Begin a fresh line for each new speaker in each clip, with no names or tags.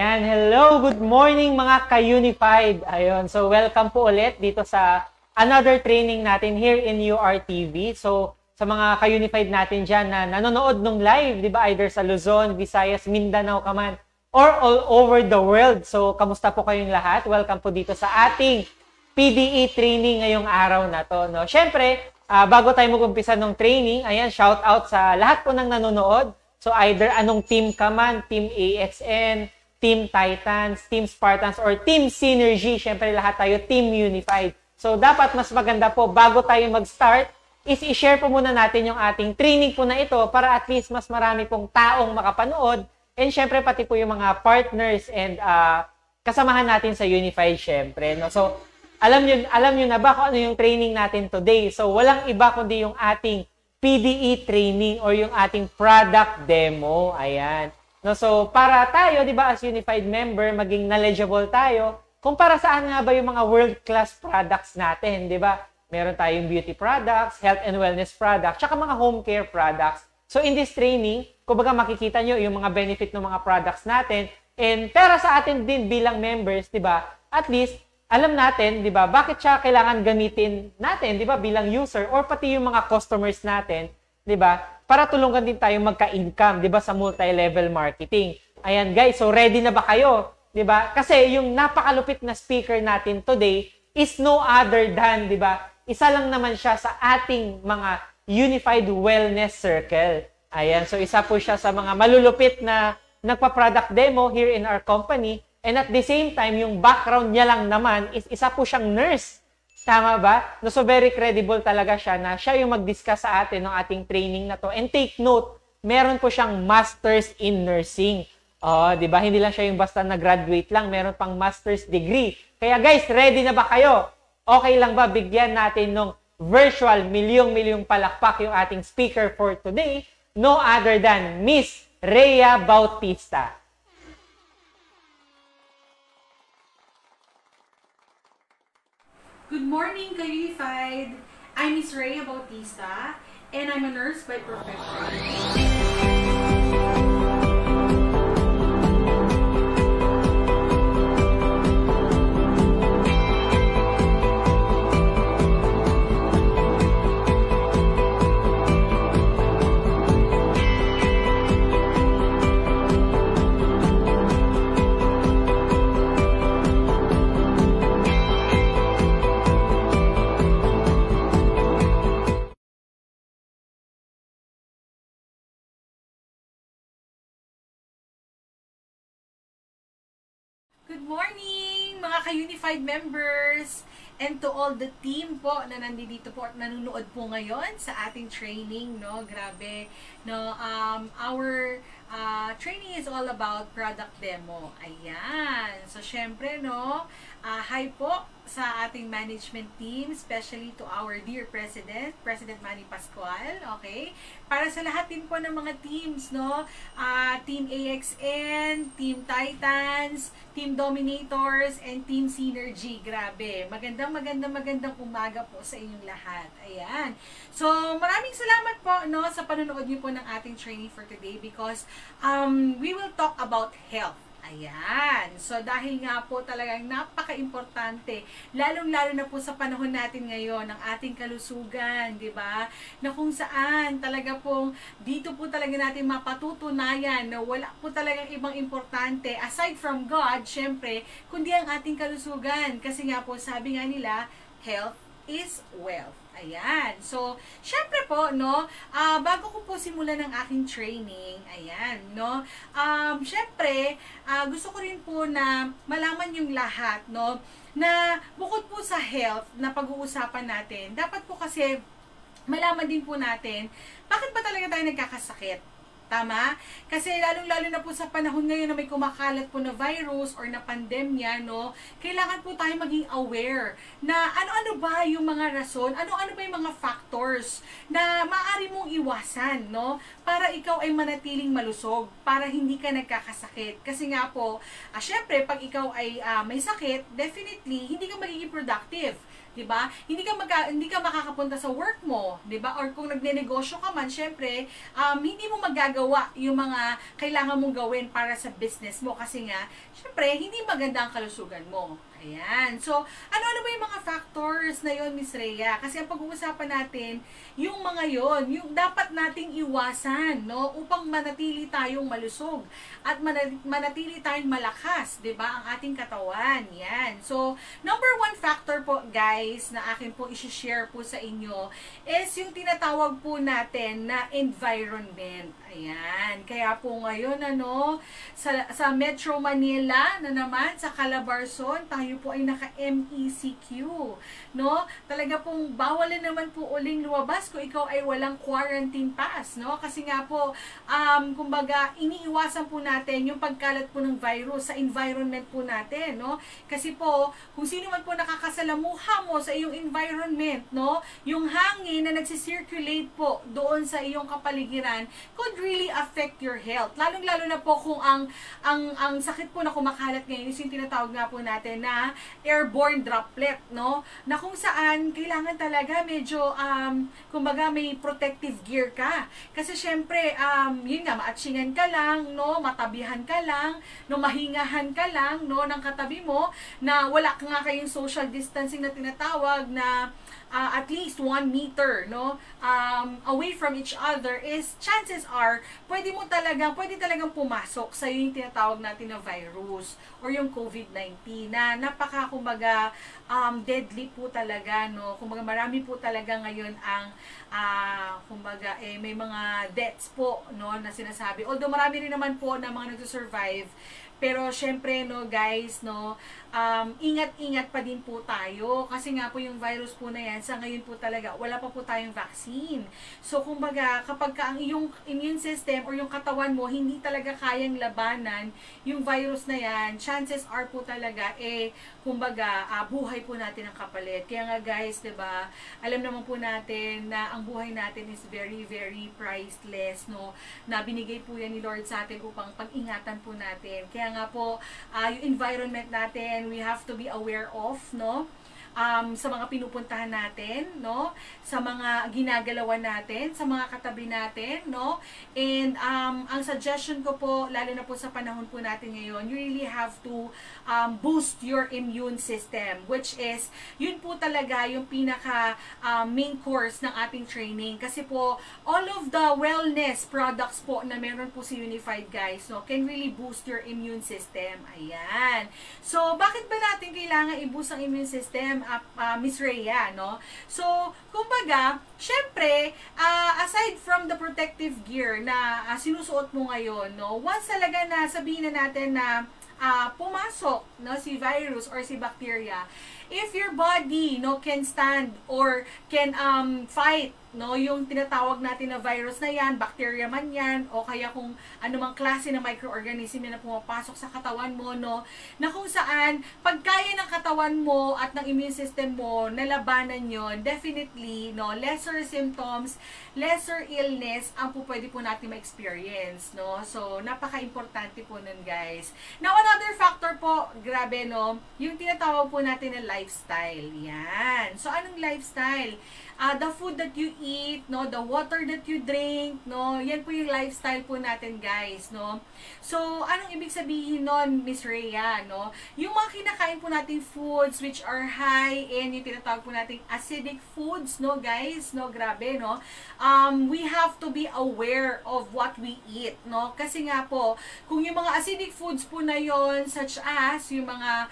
Ayan, hello, good morning mga ka-Unified. Ayun, so welcome po ulit dito sa another training natin here in URTV. So sa mga ka-Unified natin dyan na nanonood nung live, di ba, either sa Luzon, Visayas, Mindanao ka man, or all over the world. So kamusta po kayong lahat? Welcome po dito sa ating PDE training ngayong araw na to. No? Siyempre, bago tayo mag-umpisa ng training, ayan, shout out sa lahat po ng nanonood. So either anong team ka man, Team AXN, Team Titans, Team Spartans, or Team Synergy. Siyempre lahat tayo Team Unified. So dapat mas maganda po bago tayo mag-start is i-share po muna natin yung ating training po na ito para at least mas marami pong taong makapanood. And siyempre pati po yung mga partners and kasamahan natin sa Unified siyempre. No? So alam nyo na ba kung ano yung training natin today? So walang iba kundi yung ating PDE training or yung ating product demo. Ayan. No, so para tayo, 'di ba, as Unified member, maging knowledgeable tayo kung para saan nga ba yung mga world-class products natin, 'di ba? Meron tayong beauty products, health and wellness products, tsaka mga home care products. So in this training, kumbaga makikita nyo yung mga benefit ng mga products natin and para sa atin din bilang members, 'di ba? At least alam natin, 'di ba, bakit siya kailangan gamitin natin, 'di ba, bilang user or pati yung mga customers natin, 'di ba? Para tulungan din tayo magka-income, 'di ba, sa multi-level marketing. Ayan guys, so ready na ba kayo? 'Di ba? Kasi yung napakalupit na speaker natin today is no other than, 'di ba? Isa lang naman siya sa ating mga Unified Wellness Circle. Ayan, so isa po siya sa mga malulupit na nagpa-product demo here in our company. And at the same time, yung background niya lang naman is isa po siyang nurse. Tama ba? No, so very credible talaga siya na siya yung mag-discuss sa atin ng ating training na to. And take note, meron po siyang Masters in Nursing. Oh, 'di ba? Hindi lang siya yung basta na-graduate lang, meron pang master's degree. Kaya guys, ready na ba kayo? Okay lang ba bigyan natin ng virtual milyong-milyong palakpak yung ating speaker for today? No other than Miss Rhea Bautista.
Good morning, ka-Unified! I'm Miss Rhea Bautista, and I'm a nurse by profession. Good morning, mga ka-Unified members! And to all the team po na nandito po at nanonood po ngayon sa ating training, no? Grabe, no? Our training is all about product demo. Ayan. So, syempre, no? Hi po sa ating management team, especially to our dear President, President Manny Pascual, okay? Para sa lahat din po ng mga teams, no? Team AXN, Team Titans, Team Dominators, and Team Synergy. Grabe. Magandang umaga po sa inyong lahat. Ayan. So, maraming salamat po, no, sa panonood niyo po ng ating training for today because we will talk about health. Ayan. So, dahil nga po talagang napaka-importante, lalong-lalo na po sa panahon natin ngayon, ng ating kalusugan, di ba? Na kung saan talaga pong dito po talaga natin mapatutunayan na wala po talagang ibang importante, aside from God, syempre, kundi ang ating kalusugan. Kasi nga po, sabi nga nila, health is wealth. Ayan. So, syempre po, no, bago ko po simulan ng aking training, ayan, no, syempre, gusto ko rin po na malaman yung lahat, no, na bukod po sa health na pag-uusapan natin, dapat po kasi malaman din po natin, bakit ba talaga tayo nagkakasakit? Tama? Kasi lalong-lalo na po sa panahon ngayon na may kumakalat po na virus or na pandemya, no, kailangan po tayo maging aware na ano-ano ba yung mga rason, ano-ano ba yung mga factors na maaari mong iwasan, no, para ikaw ay manatiling malusog, para hindi ka nagkakasakit. Kasi nga po, syempre, pag ikaw ay may sakit, definitely, hindi ka magiging productive. 'di ba? Hindi ka makakapunta sa work mo, 'di ba? Or kung nagnenegosyo ka man, syempre, hindi mo magagawa yung mga kailangan mong gawin para sa business mo kasi nga, syempre, hindi maganda ang kalusugan mo. Ayan. So, ano-ano ba yung mga factors na yon, Miss Rhea? Kasi ang pag-uusapan natin, yung mga yon, yung dapat nating iwasan, no? Upang manatili tayong malusog at manatili tayong malakas, 'di ba? Ang ating katawan. Yan. So, number one factor po, guys, na akin po i-share po sa inyo is yung tinatawag po natin na environment. Ayan. Kaya po ngayon, sa Metro Manila na naman, sa Calabarzon, tayo po ay naka-MECQ, no? Talaga pong bawal na naman po uling lumabas kung ikaw ay walang quarantine pass, no? Kasi nga po, kumbaga, iniiwasan po natin yung pagkalat po ng virus sa environment po natin, no? Kasi po, kung sino man po nakakasalamuha mo sa iyong environment, no? Yung hangin na nagsisirculate po doon sa iyong kapaligiran could really affect your health. Lalong-lalo na po kung ang sakit po na kumakalat ngayon is yung tinatawag nga po natin na airborne droplet, no? Na kung saan kailangan talaga medyo kumbaga may protective gear ka. Kasi syempre yun nga, maatsingan ka lang, no? Matabihan ka lang, no? Mahingahan ka lang, no? Ng katabi mo na wala ka nga kayong social distancing na tinatawag na at least 1 meter, no? Away from each other is chances are pwede talagang pumasok sa yung tinatawag natin na virus or yung COVID-19 na napaka kumbaga deadly po talaga, no? Kumbaga marami po talaga ngayon ang kumbaga may mga deaths po, no, na sinasabi. Although marami rin naman po na mga nagsusurvive, pero syempre, no, guys, no, ingat-ingat pa din po tayo kasi nga po yung virus po na yan sa ngayon po talaga wala pa po tayong vaccine. So kumbaga kapag ang iyong immune system or yung katawan mo hindi talaga kayang labanan yung virus na yan, chances are po talaga kumbaga buhay po natin ang kapalit. Kaya nga guys, 'di ba? Alam naman po natin na ang buhay natin is very very priceless, no? Na binigay po yan ni Lord sa atin upang pag-ingatan po natin. Kaya nga po yung environment natin we have to be aware of, no? Sa mga pinupuntahan natin, no? Sa mga ginagalawan natin, sa mga katabi natin, no? And ang suggestion ko po, lalo na po sa panahon po natin ngayon, you really have to boost your immune system, which is, yun po talaga yung pinaka main course ng ating training. Kasi po, all of the wellness products po na meron po si Unified, guys, no, can really boost your immune system. Ayan. So, bakit ba natin kailangan i-boost ang immune system? Miss Rhea, no? So, kumbaga, syempre, aside from the protective gear na sinusuot mo ngayon, no? Once talaga na sabihin na natin na pumasok, no, si virus or si bacteria, if your body, no, can stand or can fight, no, yung tinatawag natin na virus na yan, bacteria man yan, o kaya kung anumang klase ng microorganism na pumapasok sa katawan mo, no, na kung saan, pag kaya ng katawan mo at ng immune system mo, nalabanan yon, definitely, no, lesser symptoms, lesser illness, ang po pwede po natin ma-experience, no. So, napaka-importante po nun, guys. Now, another factor po, grabe, no, yung tinatawag po natin na lifestyle. Yan. So, anong lifestyle? The food that you eat, no, the water that you drink, no, yan po yung lifestyle po natin, guys, no. So, anong ibig sabihin nun, Miss Rhea, no? Yung mga kinakain po nating foods which are high in yung tinatawag po nating acidic foods, no, guys, no, grabe, no. We have to be aware of what we eat, no? Kasi nga po, kung yung mga acidic foods po na yon, such as yung mga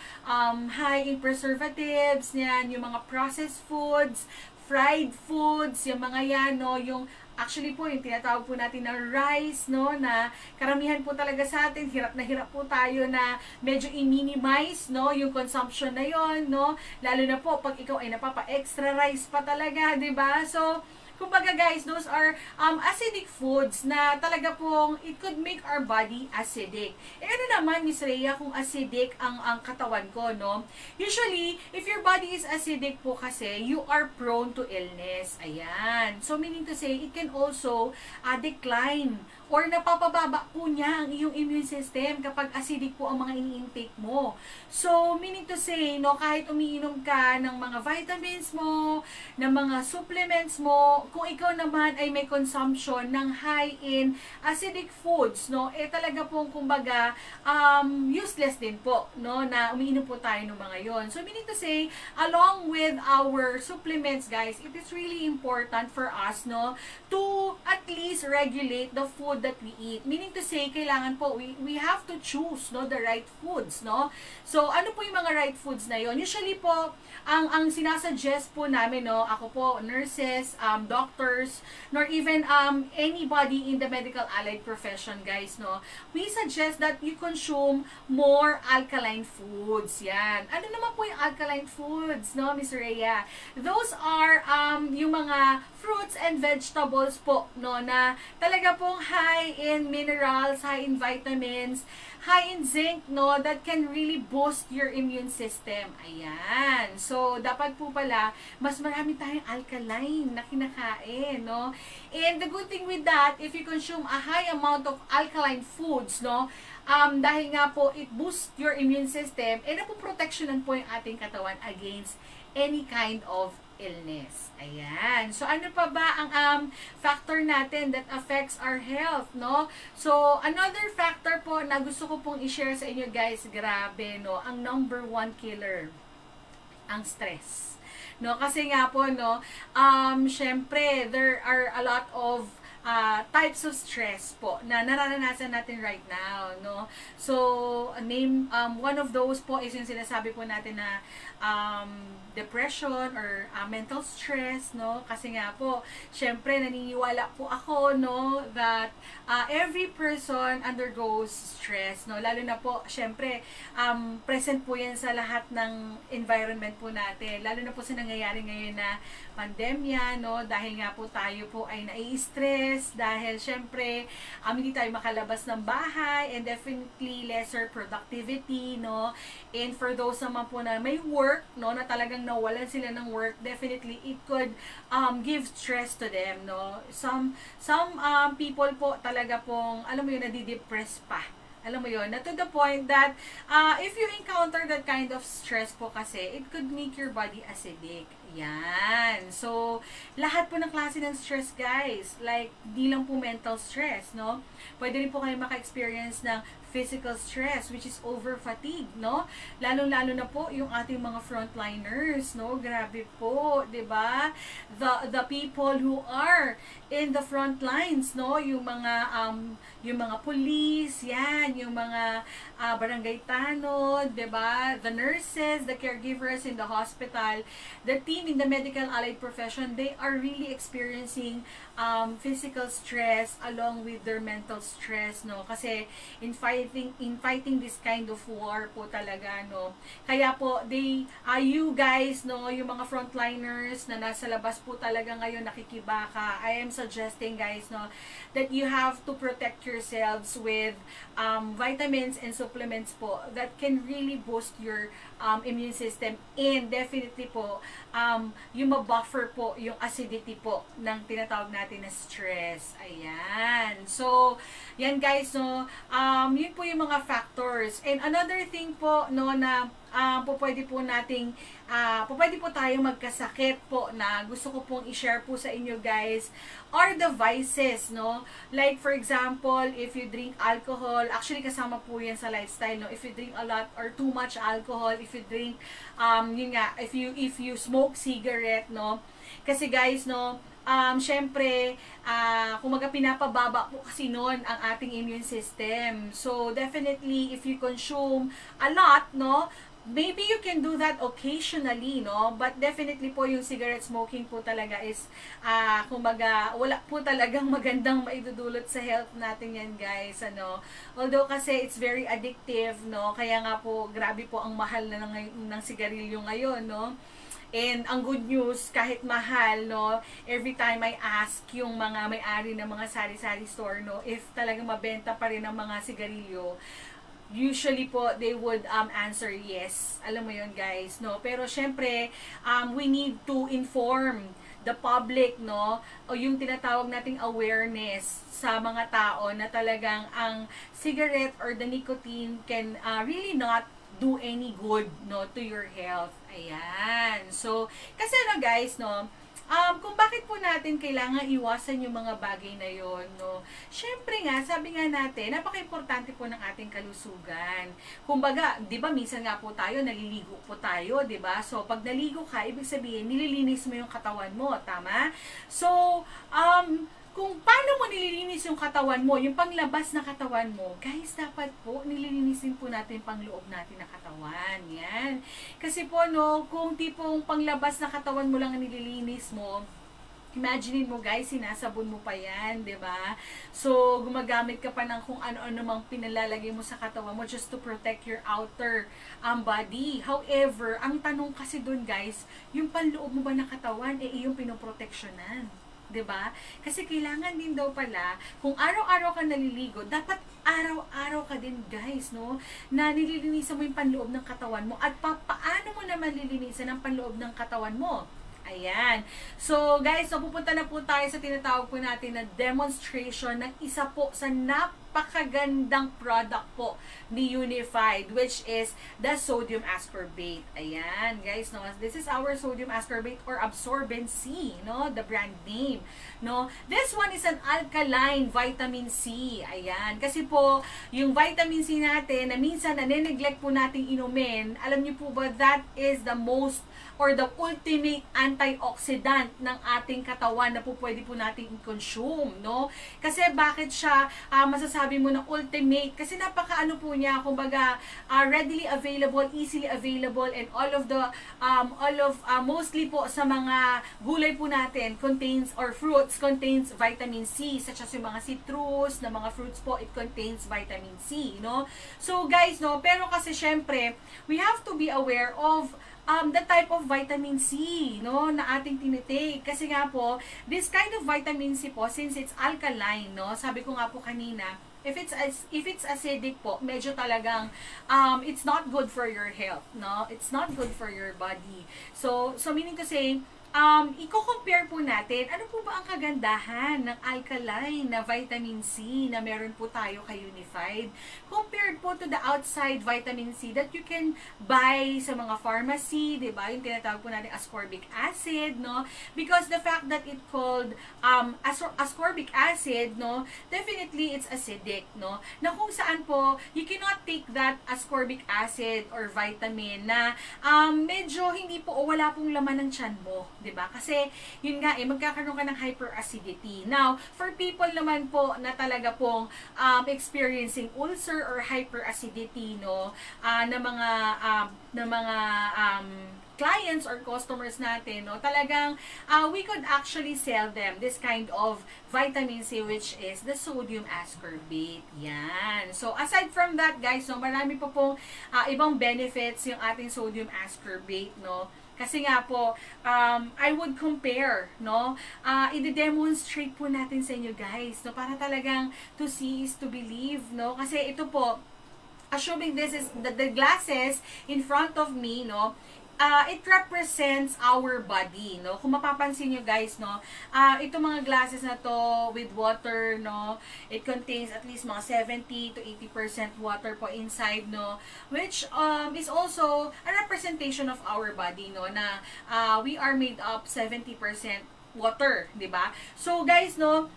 high in preservatives, yan, yung mga processed foods, fried foods, yung mga yan, no, yung actually po, yung tinatawag po natin na rice, no, na karamihan po talaga sa atin, hirap po tayo na medyo i-minimize, no, yung consumption na yon, no, lalo na po, pag ikaw ay napapa-extra rice pa talaga, 'di ba? So, kumbaga guys, those are acidic foods na talaga pong it could make our body acidic. Ano naman, Miss Rhea, kung acidic ang katawan ko, no? Usually, if your body is acidic po kasi, you are prone to illness. Ayan. So, meaning to say, it can also decline or napapababa po niya ang iyong immune system kapag acidic po ang mga ini-intake mo. So, meaning to say, no, kahit umiinom ka ng mga vitamins mo, ng mga supplements mo, kung ikaw naman ay may consumption ng high in acidic foods, no, talaga pong kumbaga useless din po, no, na umiinom po tayo ng mga yon. So, meaning to say, along with our supplements, guys, it is really important for us, no, to at least regulate the food that we eat. Meaning to say, kailangan po, we have to choose, no, the right foods, no. So, ano po yung mga right foods na yon? Usually po, ang sinasuggest po namin, no, ako po, nurses, doctors, nor even anybody in the medical allied profession, guys, no, we suggest that you consume more alkaline foods. Yan. Ano naman po yung alkaline foods, no, Miss Rhea? Those are yung mga fruits and vegetables po, no, na talaga pong high in minerals, high in vitamins, high in zinc, no, that can really boost your immune system. Ayan. So, dapat po pala, mas marami tayong alkaline na kinakain, no. And the good thing with that, if you consume a high amount of alkaline foods, no, dahil nga po, it boosts your immune system, napoproteksyonan po yung ating katawan against any kind of illness. Ayan. So, ano pa ba ang factor natin that affects our health, no? So, another factor po na gusto ko pong i-share sa inyo, guys, grabe, no? Ang number one killer, ang stress. No? Kasi nga po, no, syempre, there are a lot of types of stress po na nararanasan natin right now, no? So, one of those po is yung sinasabi po natin na depression or mental stress, no? Kasi nga po, syempre, naniniwala po ako, no, that every person undergoes stress, no? Lalo na po, syempre, present po yan sa lahat ng environment po natin. Lalo na po sa nangyayari ngayon na pandemya, no? Dahil nga po tayo po ay nai-stress, dahil syempre, hindi tayo makalabas ng bahay, and definitely lesser productivity, no? And for those naman po na may work, no, na talagang nawalan sila ng work, definitely it could give stress to them, no. Some people po talaga pong, alam mo yun, nadidepress pa. Alam mo yun, na to the point that if you encounter that kind of stress po kasi, it could make your body acidic. Yan. So, lahat po ng klase ng stress, guys. Like, di lang po mental stress, no? Pwede rin po kayo maka-experience ng physical stress, which is over fatigue, no? Lalo-lalo na po yung ating mga frontliners, no? Grabe po, 'di ba? The people who are in the front lines, no? Yung mga police, yan, yung mga barangay tanod, 'di ba? The nurses, the caregivers in the hospital, the team in the medical allied profession, they are really experiencing physical stress along with their mental stress, no? Kasi in fighting this kind of war po talaga, no? Kaya po, you guys, no, yung mga frontliners na nasa labas po talaga ngayon nakikibaka, I am suggesting, guys, no, that you have to protect yourselves with vitamins and supplements po that can really boost your immune system, and definitely po, yung mabuffer po yung acidity po ng tinatawag natin na stress. Ayan. So, yan, guys, no, yun po yung mga factors. And another thing po, no, na pwede po tayong magkasakit po na gusto ko pong i-share po sa inyo, guys, are the vices, no? Like, for example, if you drink alcohol, actually kasama po yan sa lifestyle, no? If you drink a lot or too much alcohol, if you drink, yun nga, if you smoke cigarette, no? Kasi, guys, no, syempre, kumaga pinapababa po kasi nun ang ating immune system. So, definitely, if you consume a lot, no, maybe you can do that occasionally, no? But definitely po yung cigarette smoking po talaga is, kumbaga, wala po talagang magandang maidudulot sa health natin yan, guys, ano? Although kasi it's very addictive, no? Kaya nga po, grabe po ang mahal na ng sigarilyo ngayon, no? And ang good news, kahit mahal, no, every time I ask yung mga may-ari ng mga sari-sari store, no, if talagang mabenta pa rin ang mga sigarilyo, usually po, they would answer yes. Alam mo yun, guys, no? Pero syempre, we need to inform the public, no, o yung tinatawag nating awareness sa mga tao na talagang ang cigarette or the nicotine can really not do any good, no, to your health. Ayan. So, kasi guys, no, kung bakit po natin kailangan iwasan yung mga bagay na yon, no? Syempre nga, sabi nga natin, napaka-importante po ng ating kalusugan. Kumbaga, 'di ba, minsan nga po tayo naliligo po tayo, 'di ba? So, pag naligo ka, ibig sabihin nililinis mo yung katawan mo, tama? So, kung paano mo nililinis yung katawan mo, yung panglabas na katawan mo, guys, dapat po nililinisin po natin pangloob natin na katawan. Yan. Kasi po, no, kung tipong panglabas na katawan mo lang ang nililinis mo, imagine mo guys, sinasabon mo pa yan, 'di ba? So, gumagamit ka pa ng kung ano-ano mang pinalalagay mo sa katawan mo just to protect your outer body. However, ang tanong kasi doon guys, yung panloob mo ba na katawan, iyong pinoproteksyonan. 'Di ba? Kasi kailangan din daw pala, kung araw-araw ka naliligo, dapat araw-araw ka din guys, no? Na nililinisan mo yung panloob ng katawan mo. At paano mo naman lilinisan ang panloob ng katawan mo? Ayan. So, guys, so pupunta na po tayo sa tinatawag po natin na demonstration ng isa po sa napakagandang product po ni Unified, which is the sodium ascorbate. Ayan, guys, no? This is our sodium ascorbate or Absorbent C, no? The brand name, no? This one is an alkaline vitamin C. Ayan. Kasi po, yung vitamin C natin na minsan nane-neglect po nating inumin, alam niyo po ba, that is the most or the ultimate antioxidant ng ating katawan na po pwede po natin i-consume, no? Kasi bakit siya masasabi mo na ultimate? Kasi napakaano po niya, kumbaga readily available, easily available, and all of mostly po sa mga gulay po natin contains, or fruits contains vitamin C, such as yung mga citrus na mga fruits po, it contains vitamin C, no? So guys, no, pero kasi syempre, we have to be aware of the type of vitamin C, no, na ating tinitake. Kasi nga po, this kind of vitamin C po, since it's alkaline, no, sabi ko nga po kanina, if it's acidic po, medyo talagang it's not good for your health, no? It's not good for your body. So meaning to say, i-compare po natin, ano po ba ang kagandahan ng alkaline na vitamin C na meron po tayo kay Unified compared po to the outside vitamin C that you can buy sa mga pharmacy, di ba? Yung tinatawag po natin ascorbic acid, no? Because the fact that it called ascorbic acid, no, definitely it's acidic, no? Na kung saan po, you cannot take that ascorbic acid or vitamin na medyo hindi po o wala pong laman ng tiyan mo, 'di ba? Kasi yun nga magkakaroon ka ng hyperacidity. Now, for people naman po na talaga pong experiencing ulcer or hyperacidity, no, na mga clients or customers natin, no, talagang we could actually sell them this kind of vitamin C, which is the sodium ascorbate. Yan. So, aside from that, guys, no, marami po pong ibang benefits yung ating sodium ascorbate, no. Kasi nga po, I would compare, no? I-demonstrate po natin sa inyo, guys, no? Para talagang to see is to believe, no? Kasi ito po, assuming this is the glasses in front of me, no? It represents our body, no? Kung mapapansin nyo guys, no, itong mga glasses na to with water, no, it contains at least mga 70 to 80% water po inside, no, which is also a representation of our body, no, na we are made up 70% water, di ba? So guys, no,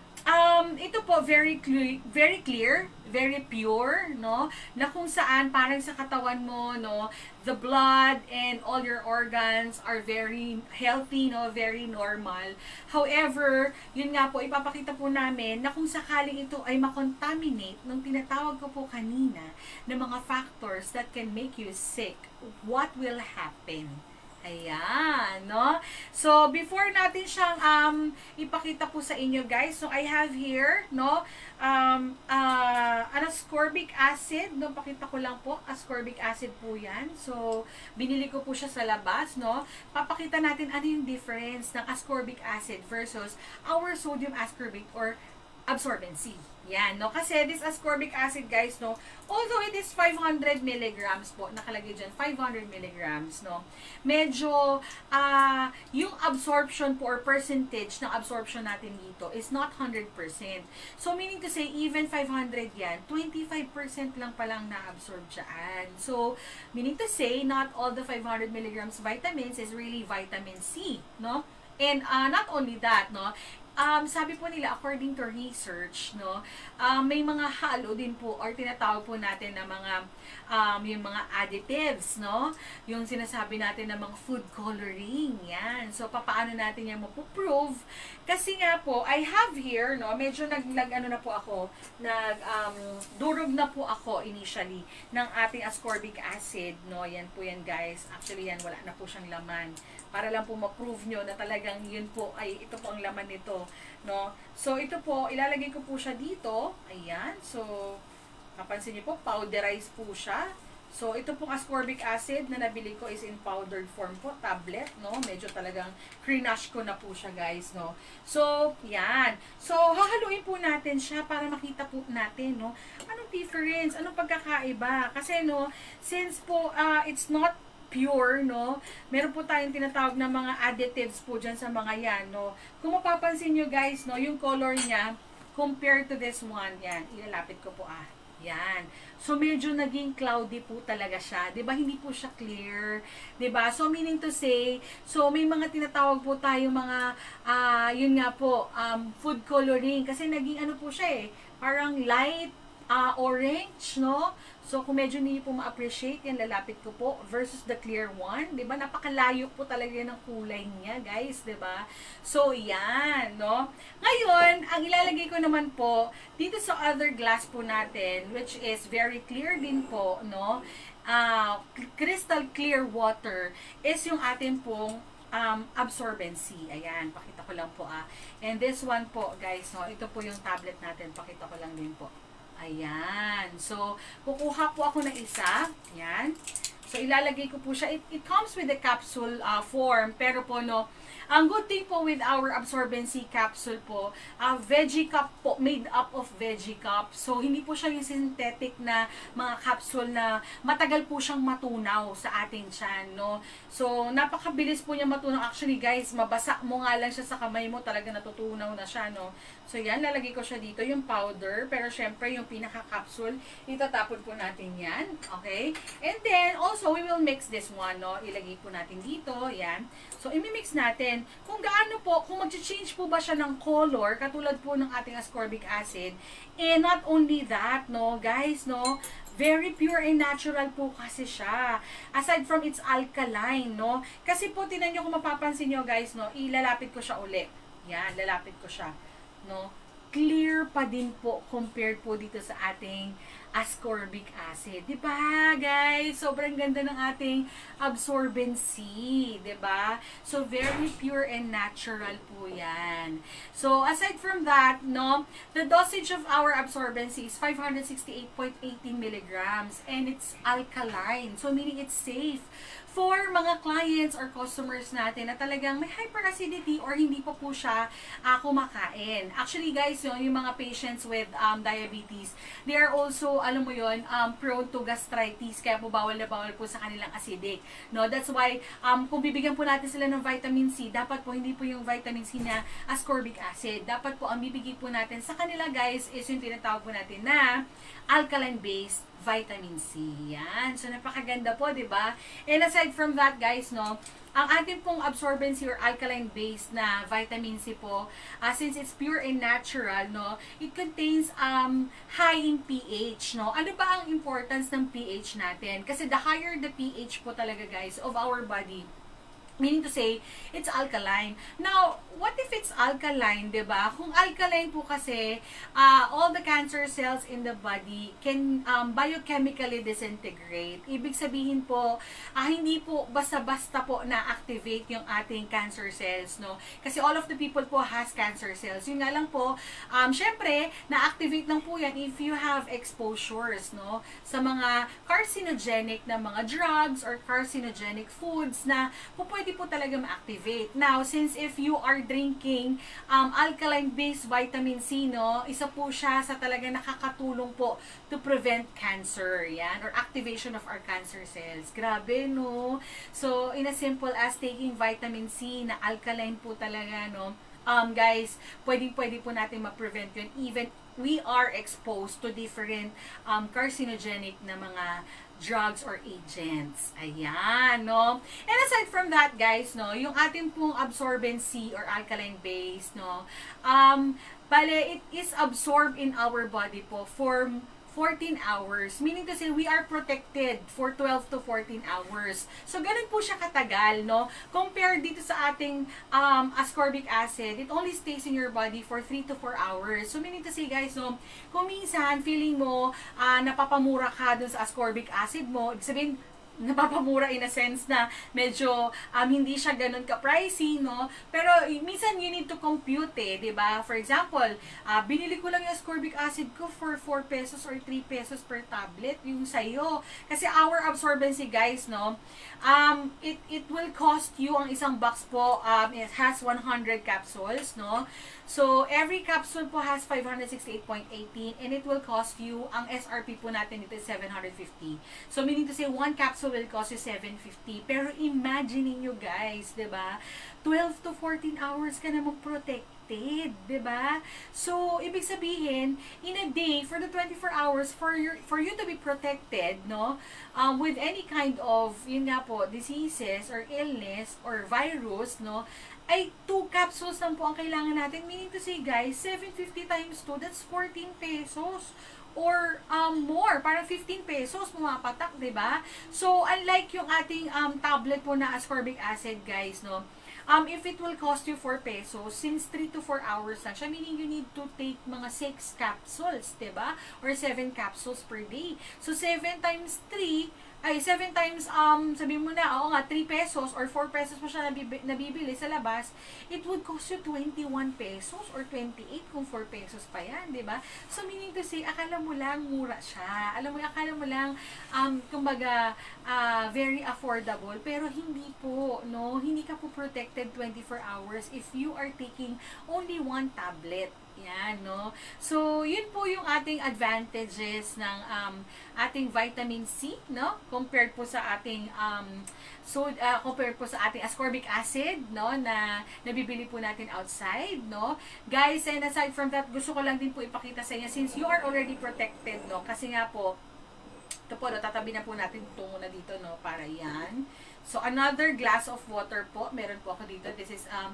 ito po very clear, very pure, no, na kung saan parang sa katawan mo, no, the blood and all your organs are very healthy, no, very normal. However, yun nga po, ipapakita po namin na kung sakaling ito ay makontaminate ng tinatawag ko po kanina na mga factors that can make you sick, what will happen? Ayan, no? So, before natin siyang ipakita po sa inyo, guys, so I have here, no, ascorbic acid, no, pakita ko lang po, ascorbic acid po yan. So, binili ko po siya sa labas, no? Papakita natin ano yung difference ng ascorbic acid versus our sodium ascorbate or absorbency. Yan, no? Kasi this ascorbic acid, guys, no? Although it is 500 milligrams po, nakalagay dyan, 500 milligrams, no? Medyo, yung absorption po or percentage ng absorption natin dito is not 100%. So, meaning to say, even 500 yan, 25% lang palang na-absorb dyan. So, meaning to say, not all the 500 milligrams vitamins is really vitamin C, no? And not only that, no? Sabi po nila, according to research, no, may mga halo din po or tinatawag po natin na mga yung mga additives, no, yung sinasabi natin na mga food coloring, yan. So papaano natin yan mapuprove? Kasi nga po, I have here, no, medyo ano na po ako, durog na po ako initially ng ating ascorbic acid, no. Yan po yan, guys. Actually yan, wala na po siyang laman. Para lang po ma-prove nyo na talagang yun po ay ito po ang laman nito, no? So ito po, ilalagay ko po siya dito. Ayan. So kapansin niyo po, powderized po siya. So ito pong ascorbic acid na nabili ko is in powdered form po, tablet, no? Medyo talagang crush ko na po siya, guys, no? So yan. So hahaluin po natin siya para makita po natin, no? Anong difference? Anong pagkakaiba? Kasi no, since po it's not pure, no? Meron po tayong tinatawag na mga additives po dyan sa mga yan, no? Kung mapapansin nyo, guys, no, yung color niya, compared to this one, yan, ilalapit ko po, yan. So, medyo naging cloudy po talaga siya. 'Di ba? Hindi po siya clear. 'Di ba? So, meaning to say, so may mga tinatawag po tayo mga, yun nga po, food coloring. Kasi naging ano po siya parang light, orange, no? So, kung medyo hindi po ma-appreciate, yan, lalapit ko po, versus the clear one, di ba? Napakalayo po talaga ng kulay niya, guys, di ba? So, yan, no? Ngayon, ang ilalagay ko naman po, dito sa other glass po natin, which is very clear din po, no? Crystal clear water, is yung ating pong absorbency. Ayan, pakita ko lang po, And this one po, guys, no? Ito po yung tablet natin, pakita ko lang din po. Ayan. So, kukuha po ako ng isa. Ayan. So, ilalagay ko po siya. It comes with the capsule form. Pero po, no, ang good thing po with our absorbency capsule po, veggie cup po, made up of veggie cup. So, hindi po siya yung synthetic na mga capsule na matagal po siyang matunaw sa ating tiyan, no? So, napakabilis po niya matunaw. Actually, guys, mabasa mo nga lang siya sa kamay mo, talaga natutunaw na siya, no? So, yan, lalagay ko siya dito, yung powder. Pero, syempre, yung pinaka-capsule, itatapon po natin yan. Okay? And then, also, we will mix this one, no? Ilagay po natin dito, yan. So, imimix natin. Kung gaano po, kung mag-change po ba siya ng color, katulad po ng ating ascorbic acid, and not only that, no, guys, no, very pure and natural po kasi siya. Aside from its alkaline, no, kasi po, tinan nyo kung mapapansin nyo, guys, no, ilalapit ko siya ulit. Yan, lalapit ko siya, no. Clear pa din po compared po dito sa ating ascorbic acid. Diba, guys? Sobrang ganda ng ating absorbency. Diba? So, very pure and natural po yan. So, aside from that, no, the dosage of our absorbency is 568.18 milligrams and it's alkaline. So, meaning it's safe for mga clients or customers natin na talagang may hyperacidity or hindi pa po siya kumakain. Actually, guys, yung mga patients with diabetes, they are also, alam mo yun, prone to gastritis, kaya po bawal na bawal po sa kanilang acidic. No? That's why, kung bibigyan po natin sila ng vitamin C, dapat po hindi po yung vitamin C na ascorbic acid. Dapat po, ang bibigay po natin sa kanila, guys, is yung tinatawag po natin na alkaline-based vitamin C. Yan. So, napakaganda po, di ba? And aside from that, guys, no, ang ating pong absorbency or alkaline-based na vitamin C po, since it's pure and natural, no, it contains high in pH, no. Ano ba ang importance ng pH natin? Kasi the higher the pH po talaga, guys, of our body, meaning to say, it's alkaline. Now, what if it's alkaline, diba? Kung alkaline po kasi, all the cancer cells in the body can biochemically disintegrate. Ibig sabihin po, hindi po basta-basta po na-activate yung ating cancer cells, no? Kasi all of the people po has cancer cells. Yun nga lang po, syempre, na-activate lang po yan if you have exposures, no? Sa mga carcinogenic na mga drugs or carcinogenic foods na po pwede po talaga ma-activate. Now, since if you are drinking alkaline-based vitamin C, no, isa po siya sa talaga nakakatulong po to prevent cancer, yan, or activation of our cancer cells. Grabe, no? So, in as simple as taking vitamin C na alkaline po talaga, no, guys, pwede po natin ma-prevent yun even we are exposed to different carcinogenic na mga drugs or agents. Ayan, no? And aside from that, guys, no, yung ating pong absorbency or alkaline base, no, bale, it is absorbed in our body po for 14 hours. Meaning to say, we are protected for 12 to 14 hours. So, ganun po siya katagal, no? Compared dito sa ating ascorbic acid, it only stays in your body for 3 to 4 hours. So, meaning to say, guys, no, kung minsan, feeling mo, napapamura ka dun sa ascorbic acid mo, ibig sabihin, napapamura in a sense na medyo hindi siya ganun ka-pricey, no? Pero minsan you need to compute eh, 'di ba? For example, binili ko lang yung ascorbic acid ko for 4 pesos or 3 pesos per tablet yung sayo. Kasi our absorbency, guys, no? It will cost you ang isang box po, it has 100 capsules, no? So, every capsule po has 568.18 and it will cost you, ang SRP po natin dito is 750. So, meaning to say, one capsule will cost you 750. Pero imagine niyo, guys, 'di ba? 12 to 14 hours ka na mag-protected, 'di ba? So, ibig sabihin, in a day, for the 24 hours, for you to be protected, no, with any kind of, yun nga po, diseases or illness or virus, no, ay 2 capsules lang po ang kailangan natin. Meaning to say, guys, 750 times 2, that's 14 pesos. Or more, parang 15 pesos pumapatak, 'di ba? So, unlike yung ating tablet po na ascorbic acid, guys, no, if it will cost you 4 pesos, since 3 to 4 hours lang siya, meaning you need to take mga 6 capsules, 'di ba? Or 7 capsules per day. So, 7 times 3, ay 7 times, sabihin mo na, oo nga, 3 pesos or 4 pesos mo siya nabibili sa labas, it would cost you 21 pesos or 28 kung 4 pesos pa yan, di ba? So, meaning to say, akala mo lang mura siya. Alam mo, akala mo lang, kumbaga, very affordable, pero hindi po, no? Hindi ka po protected 24 hours if you are taking only 1 tablet. Yan, no? So, yun po yung ating advantages ng ating vitamin C, no? Compared po sa ating compared po sa ating ascorbic acid, no, na nabibili po natin outside, no? Guys, and aside from that, gusto ko lang din po ipakita sa inyo, since you are already protected, no? Kasi nga po, ito po, no, tatabi na po natin ito muna dito, no, para yan. So, another glass of water po. Meron po ako dito. This is a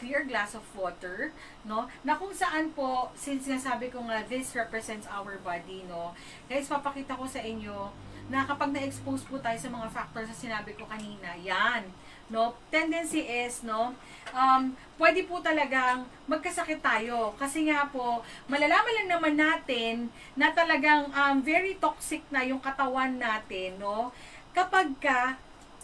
clear glass of water, no? Na kung saan po, since nga sabi ko nga, this represents our body, no? Guys, papakita ko sa inyo na kapag na-expose po tayo sa mga factors na sinabi ko kanina, yan, no? Tendency is, no, pwede po talagang magkasakit tayo. Kasi nga po, malalaman lang naman natin na talagang very toxic na yung katawan natin, no? Kapag ka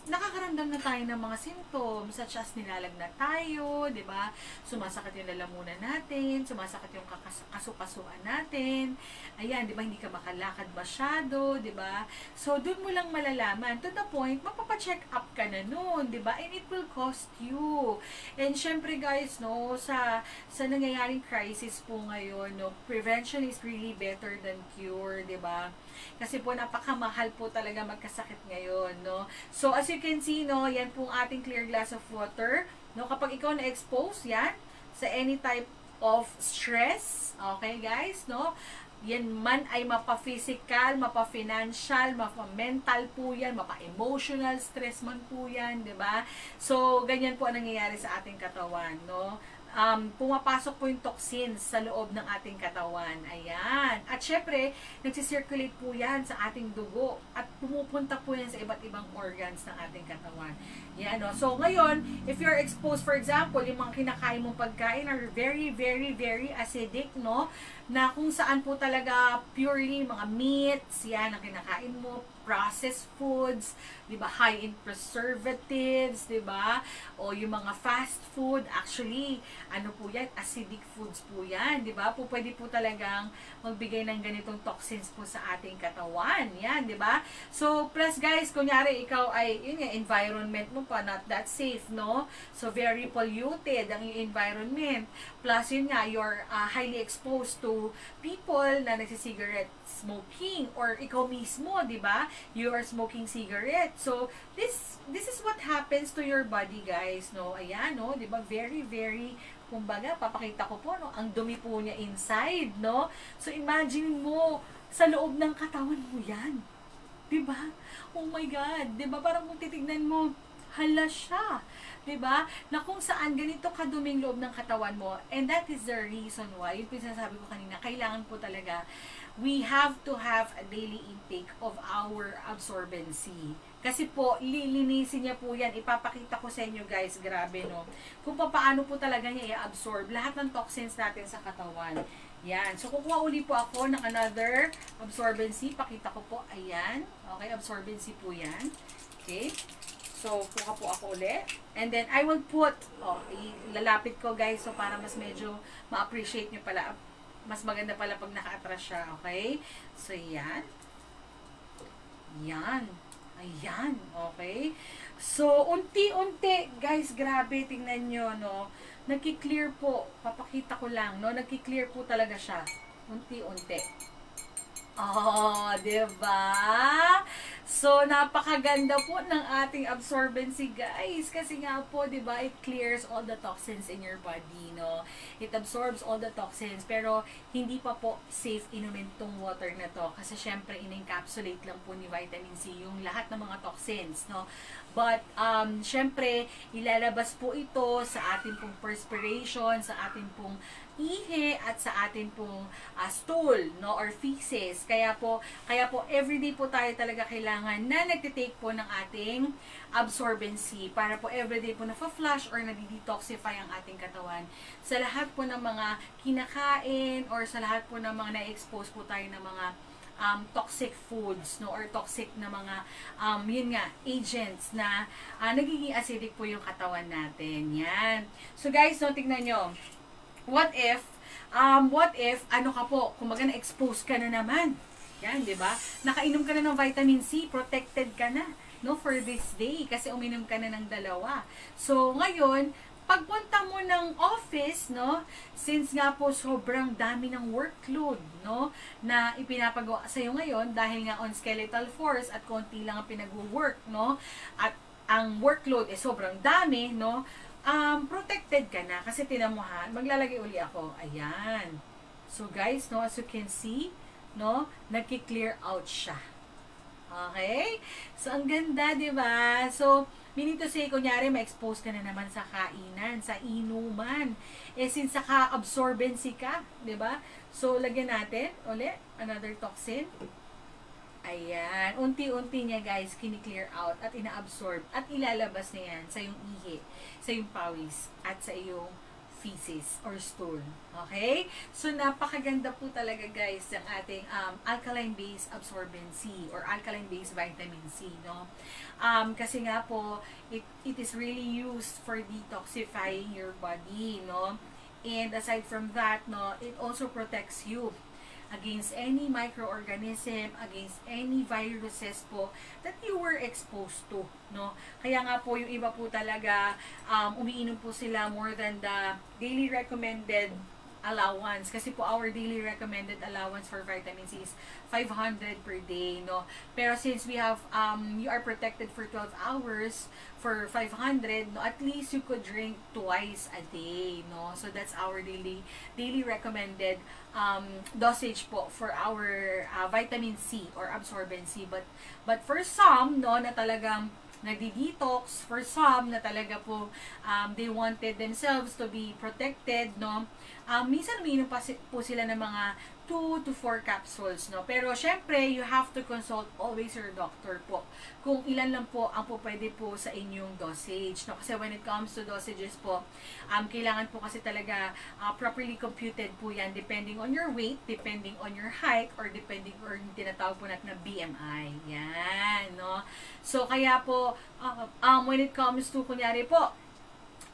nakakaramdam na tayo ng mga symptoms, such as nilalagnat tayo, di ba? Sumasakit yung lalamunan natin, sumasakit yung kasukasuan natin, ayan, di ba? Hindi ka makalakad masyado, di ba? So, dun mo lang malalaman. To the point, mapapacheck up ka na nun, di ba? And it will cost you. And syempre, guys, no, sa nangyayaring crisis po ngayon, no, prevention is really better than cure, di ba? Kasi po, napakamahal po talaga magkasakit ngayon, no? So, as you can see, no, yan pong ating clear glass of water, no? Kapag ikaw na-expose, yan, sa any type of stress, okay, guys, no? Yan man ay mapa-physical, mapa-financial, mapa-mental po yan, mapa-emotional stress man po yan, di ba? So, ganyan po ang nangyayari sa ating katawan, no? Pumapasok po yung toxins sa loob ng ating katawan. Ayan. At syempre, nagsisirculate po yan sa ating dugo at pumupunta po yan sa iba't ibang organs ng ating katawan. Yan, no? So, ngayon, if you're exposed, for example, yung mga kinakain mong pagkain are very, very, very acidic, no? Na kung saan po talaga purely mga meats, yan ang kinakain mo, processed foods, 'di ba? High in preservatives, 'di ba? O yung mga fast food, actually, ano po 'yan? Acidic foods po 'yan, 'di ba? Pwede po talagang magbigay ng ganitong toxins po sa ating katawan. 'Yan, 'di ba? So, plus guys, kunyari ikaw ay yun nga, environment mo pa not that safe, no? So, very polluted ang environment. Plus, yun nga, you're highly exposed to people na nagsisigarette smoking or ikaw mismo, 'di ba? You are smoking cigarette. So, this is what happens to your body, guys, no? Ayan, no? 'Di ba? Very, very, kumbaga, papakita ko po, no? Ang dumi po niya inside, no? So, imagine mo, sa loob ng katawan mo yan. 'Di ba? Oh my God. 'Di ba? Parang kung titignan mo, hala siya. 'Di ba? Na kung saan ganito kaduming loob ng katawan mo. And that is the reason why, yung sinasabi ko kanina, kailangan po talaga we have to have a daily intake of our absorbency. Kasi po, lilinisin niya po yan. Ipapakita ko sa inyo, guys. Grabe, no? Kung paano po talaga niya i-absorb lahat ng toxins natin sa katawan. Yan. So, kukuha uli po ako ng another absorbency. Pakita ko po. Ayan. Okay, absorbency po yan. Okay. So, kuha po ako uli. And then, I will put, ilalapit ko, guys, so para mas medyo ma-appreciate nyo pala. Mas maganda pala pag naka-atras siya, okay? So, yan. Yan. Ayan, okay? So, unti-unti, guys, grabe, tingnan nyo, no? Nagki-clear po. Papakita ko lang, no? Nagki-clear po talaga siya. Unti-unti. Oh, diba? So, napakaganda po ng ating absorbency, guys. Kasi nga po, diba, it clears all the toxins in your body, no? It absorbs all the toxins. Pero, hindi pa po safe inumin tong water na to. Kasi, syempre, in-encapsulate lang po ni vitamin C yung lahat ng mga toxins, no? But, syempre, ilalabas po ito sa ating pong perspiration, sa ating pong ihi at sa atin pong stool, no, or feces. Kaya po everyday po tayo talaga kailangan na nagtitake po ng ating absorbency para po everyday po na-flush or na-detoxify ang ating katawan sa lahat po ng mga kinakain or sa lahat po ng mga na-expose po tayo ng mga toxic foods, no, or toxic na mga yun nga, agents na nagiging acidic po yung katawan natin. Yan. So guys, no, tignan nyo. What if, ano ka po, kumbaga na-expose ka na naman. Yan, di ba? Nakainom ka na ng vitamin C, protected ka na, no, for this day, kasi uminom ka na ng 2. So, ngayon, pagpunta mo ng office, no, since nga po sobrang dami ng workload, no, na ipinapagawa sa'yo ngayon, dahil nga on skeletal force at konti lang ang pinag-work, no, at ang workload sobrang dami, no, protected ka na. Kasi tinamuhan, maglalagay uli ako. Ayan. So guys, no, as you can see, no, nagki-clear out siya. Okay? So, ang ganda, di ba? So, meaning to say, kunyari, ma-expose ka na naman sa kainan, sa inuman. Since saka-absorbency ka, di ba? So, lagyan natin, ulit, another toxin. Ayan. Unti-unti niya, guys, kini-clear out at ina-absorb at ilalabas na yan sa iyong ihi, sa iyong pawis, at sa iyong feces or stool. Okay? So, napakaganda po talaga, guys, ng ating alkaline-based absorbency or alkaline-based vitamin C, no? Kasi nga po, it is really used for detoxifying your body, no? And aside from that, no, it also protects you against any microorganism, against any viruses po that you were exposed to, no? Kaya nga po yung iba po talaga umiinom po sila more than the daily recommended allowance. Kasi po our daily recommended allowance for vitamin C is 500 per day, no? Pero since we have you are protected for 12 hours for 500, no, at least you could drink twice a day, no? So that's our daily recommended dosage po for our vitamin C or absorbency. But for some, no, na talagang nagdi-detox, for some na talaga po they wanted themselves to be protected, no, minsan umiinom po sila ng mga 2 to 4 capsules, no? Pero syempre, you have to consult always your doctor po kung ilan lang po ang po pwede po sa inyong dosage, no? Kasi when it comes to dosages po, kailangan po kasi talaga properly computed po yan depending on your weight, depending on your height, or depending or tinatawag po natin na BMI. Yan, no? So, kaya po, when it comes to, kunyari po,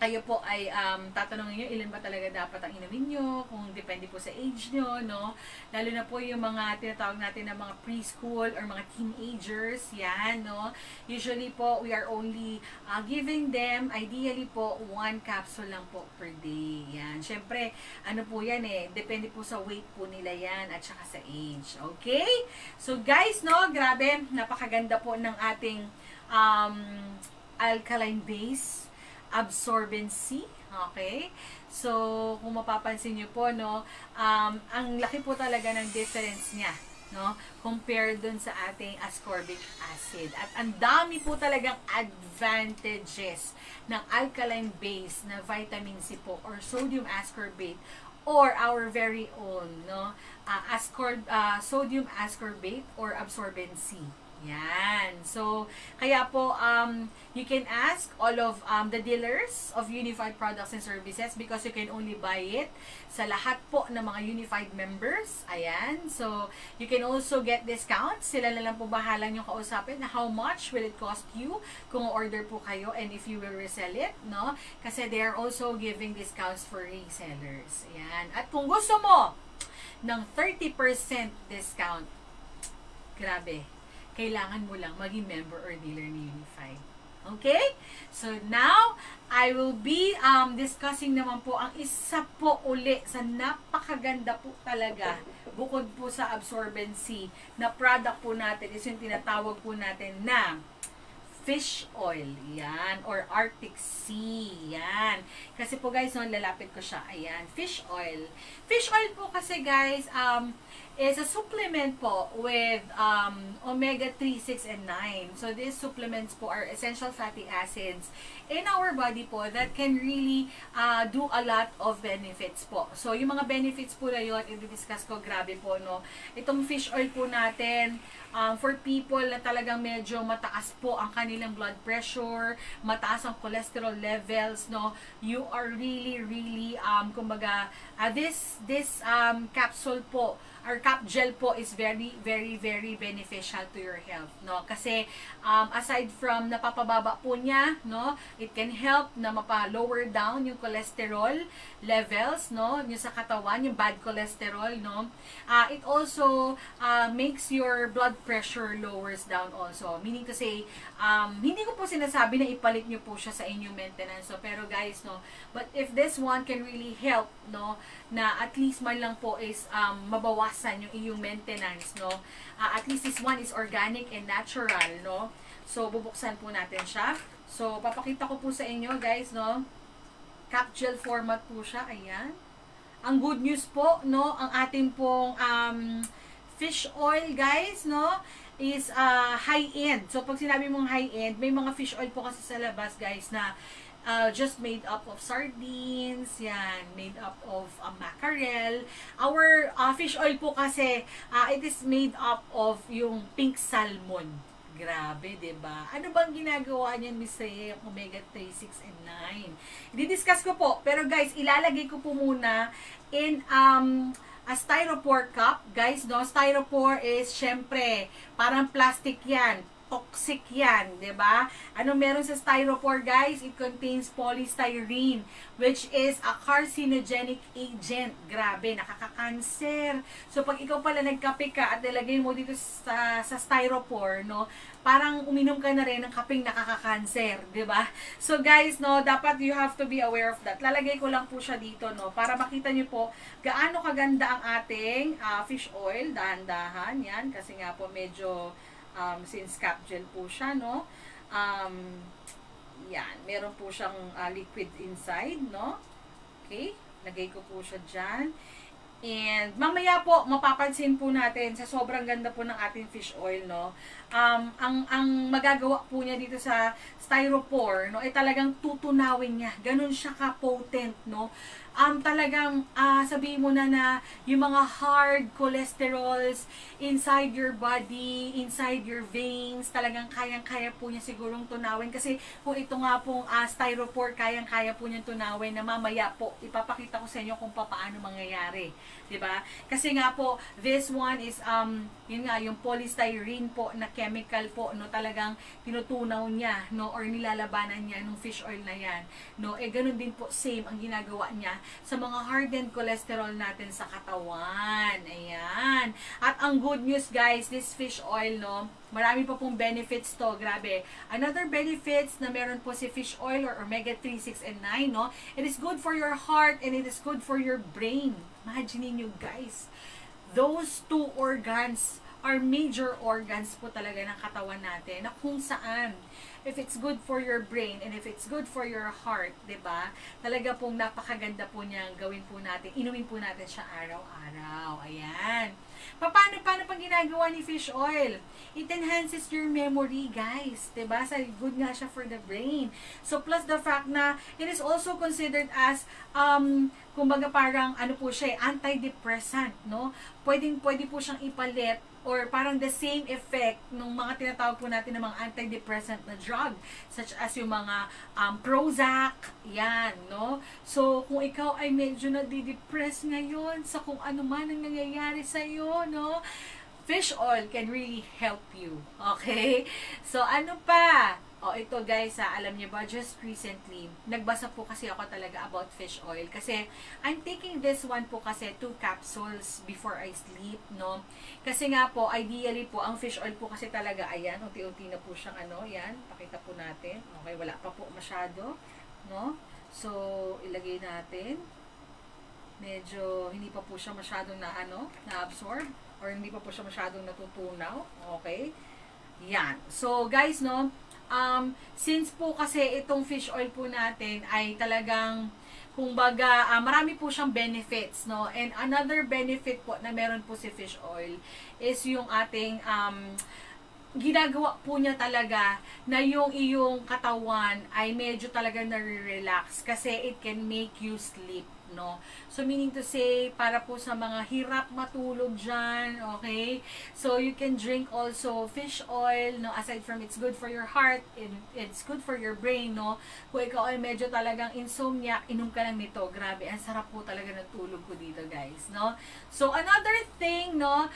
kayo po ay tatanungin nyo ilan ba talaga dapat ang inumin nyo, kung depende po sa age nyo, no? Lalo na po yung mga tinatawag natin na mga preschool or mga teenagers, yan, no? Usually po, we are only giving them, ideally po, 1 capsule lang po per day. Yan. Siyempre, ano po yan depende po sa weight po nila yan at saka sa age. Okay? So guys, no, grabe, napakaganda po ng ating alkaline base absorbency. Okay? So, kung mapapansin nyo po, no, ang laki po talaga ng difference niya, no, compared dun sa ating ascorbic acid. At ang dami po talagang advantages ng alkaline base na vitamin C po or sodium ascorbate or our very own, no, sodium ascorbate or absorbency. Yan. So, kaya po, you can ask all of the dealers of Unified Products and Services because you can only buy it sa lahat po ng mga Unified members. Ayan. So, you can also get discounts. Sila na lang po bahala nyo kausapin na how much will it cost you kung order po kayo and if you will resell it, no? Kasi they are also giving discounts for resellers. Ayan. At kung gusto mo ng 30% discount, grabe, kailangan mo lang maging member or dealer ni Unified. Okay? So, now, I will be discussing naman po ang isa po uli sa napakaganda po talaga bukod po sa absorbency na product po natin is yung tinatawag po natin na fish oil. Yan. Or Arctic Sea. Yan. Kasi po guys, no, lalapit ko siya. Ayan. Fish oil. Fish oil po kasi guys, is a supplement po with omega 3, 6, and 9. So, these supplements po are essential fatty acids in our body po that can really do a lot of benefits po. So, yung mga benefits po na yun, i-discuss ko, grabe po, no. Itong fish oil po natin, for people na talagang medyo mataas po ang kanilang blood pressure, mataas ang cholesterol levels, no, you are really, kumbaga, this capsule po, our cap gel po is very beneficial to your health, no? Kasi aside from napapababa po niya, no, it can help na mapa-lower down yung cholesterol levels, no, yung sa katawan, yung bad cholesterol, no. It also makes your blood pressure lowers down also. Meaning to say, hindi ko po sinasabi na ipalit nyo po siya sa inyong maintenance, so, pero guys, no, but if this one can really help, no, na at least man lang po is mabawasan yung iyong maintenance, no. At least this one is organic and natural, no. So, bubuksan po natin siya. So, papakita ko po sa inyo, guys, no. Cap gel format po siya. Ayan. Ang good news po, no, ang ating pong fish oil, guys, no, is high-end. So, pag sinabi mong high-end, may mga fish oil po kasi sa labas, guys, na just made up of sardines, yan, made up of mackerel. Our fish oil po kasi, it is made up of yung pink salmon. Grabe, diba? Ano bang ginagawa niyan, Miss Rhea, yung omega 3, 6, and 9? I-discuss ko po. Pero guys, ilalagay ko po muna in a styrofoam cup. Guys, no? Styrofoam is, syempre, parang plastic yan. Toxic yan, diba? Ano meron sa styrofoam, guys? It contains polystyrene, which is a carcinogenic agent. Grabe, nakaka-cancer. So, pag ikaw pala nagkape ka at nilagay mo dito sa styrofoam, no, parang uminom ka na rin ng kapeng nakaka-cancer, diba? So, guys, no, dapat you have to be aware of that. Lalagay ko lang po siya dito, no, para makita nyo po gaano kaganda ang ating fish oil. Dahan-dahan, yan, kasi nga po medyo since cap gel po siya, no? Yan, meron po siyang liquid inside, no? Okay, lagay ko po siya dyan. And mamaya po, mapapansin po natin sa sobrang ganda po ng ating fish oil, no? Ang magagawa po niya dito sa styrofoam, no, ay talagang tutunawin niya. Ganun siya ka-potent, no? talagang sabihin mo na yung mga hard cholesterols inside your body, inside your veins, talagang kayang-kaya po niya sigurong tunawin. Kasi kung ito nga pong styrofoam, kayang-kaya po niyang tunawin na mamaya po, ipapakita ko sa inyo kung paano mangyayari. 'Di ba? Kasi nga po, this one is, yun nga, yung polystyrene po na chemical po, no, talagang tinutunaw niya, no, or nilalabanan niya nung fish oil na yan, no, ganun din po, same ang ginagawa niya sa mga hardened cholesterol natin sa katawan. Ayan. At ang good news, guys, this fish oil, no, marami pa pong benefits to, grabe. Another benefits na meron po si fish oil or omega 3, 6, and 9, no, it is good for your heart and it is good for your brain. Imagine niyo, guys, those two organs are major organs po talaga ng katawan natin, na kung saan, if it's good for your brain and if it's good for your heart, 'di ba? Talaga pong napakaganda po niyang gawin po natin. Inumin po natin siya araw-araw. Ayan. Paano pang ginagawa ni fish oil? It enhances your memory, guys. 'Di ba? So good nga siya for the brain. So plus the fact na it is also considered as kumbaga parang ano po siya, antidepressant, no? Pwede po siyang ipalit or parang the same effect ng mga tinatawag po natin ng mga antidepressant na drug, such as yung mga Prozac, yan, no? So, kung ikaw ay medyo nadidepress ngayon sa kung ano man ang nangyayari sa'yo, no? Fish oil can really help you, okay? So, ano pa? Ito guys, alam niyo ba, just recently, nagbasa po kasi ako talaga about fish oil. Kasi, I'm taking this one po kasi 2 capsules before I sleep, no? Kasi nga po, ideally po, ang fish oil po kasi talaga, ayan, unti-unti na po siyang ano, yan, pakita po natin. Okay, wala pa po masyado, no? So, ilagay natin. Medyo, hindi pa po siya masyadong na-absorb, or hindi pa po siya masyadong natutunaw, okay? Yan. So, guys, no, since po kasi itong fish oil po natin ay talagang, kumbaga, marami po siyang benefits, no? And another benefit po na meron po si fish oil is yung ating, ginagawa po niya talaga na yung iyong katawan ay medyo talaga nare-relax kasi it can make you sleep, no? So, meaning to say, para po sa mga hirap matulog dyan, okay? So, you can drink also fish oil, no? Aside from it's good for your heart, it's good for your brain, no? Kung ikaw ay medyo talagang insomnia, inom ka lang nito. Grabe, ang sarap po talaga ng tulog ko dito, guys, no? So, another thing, no?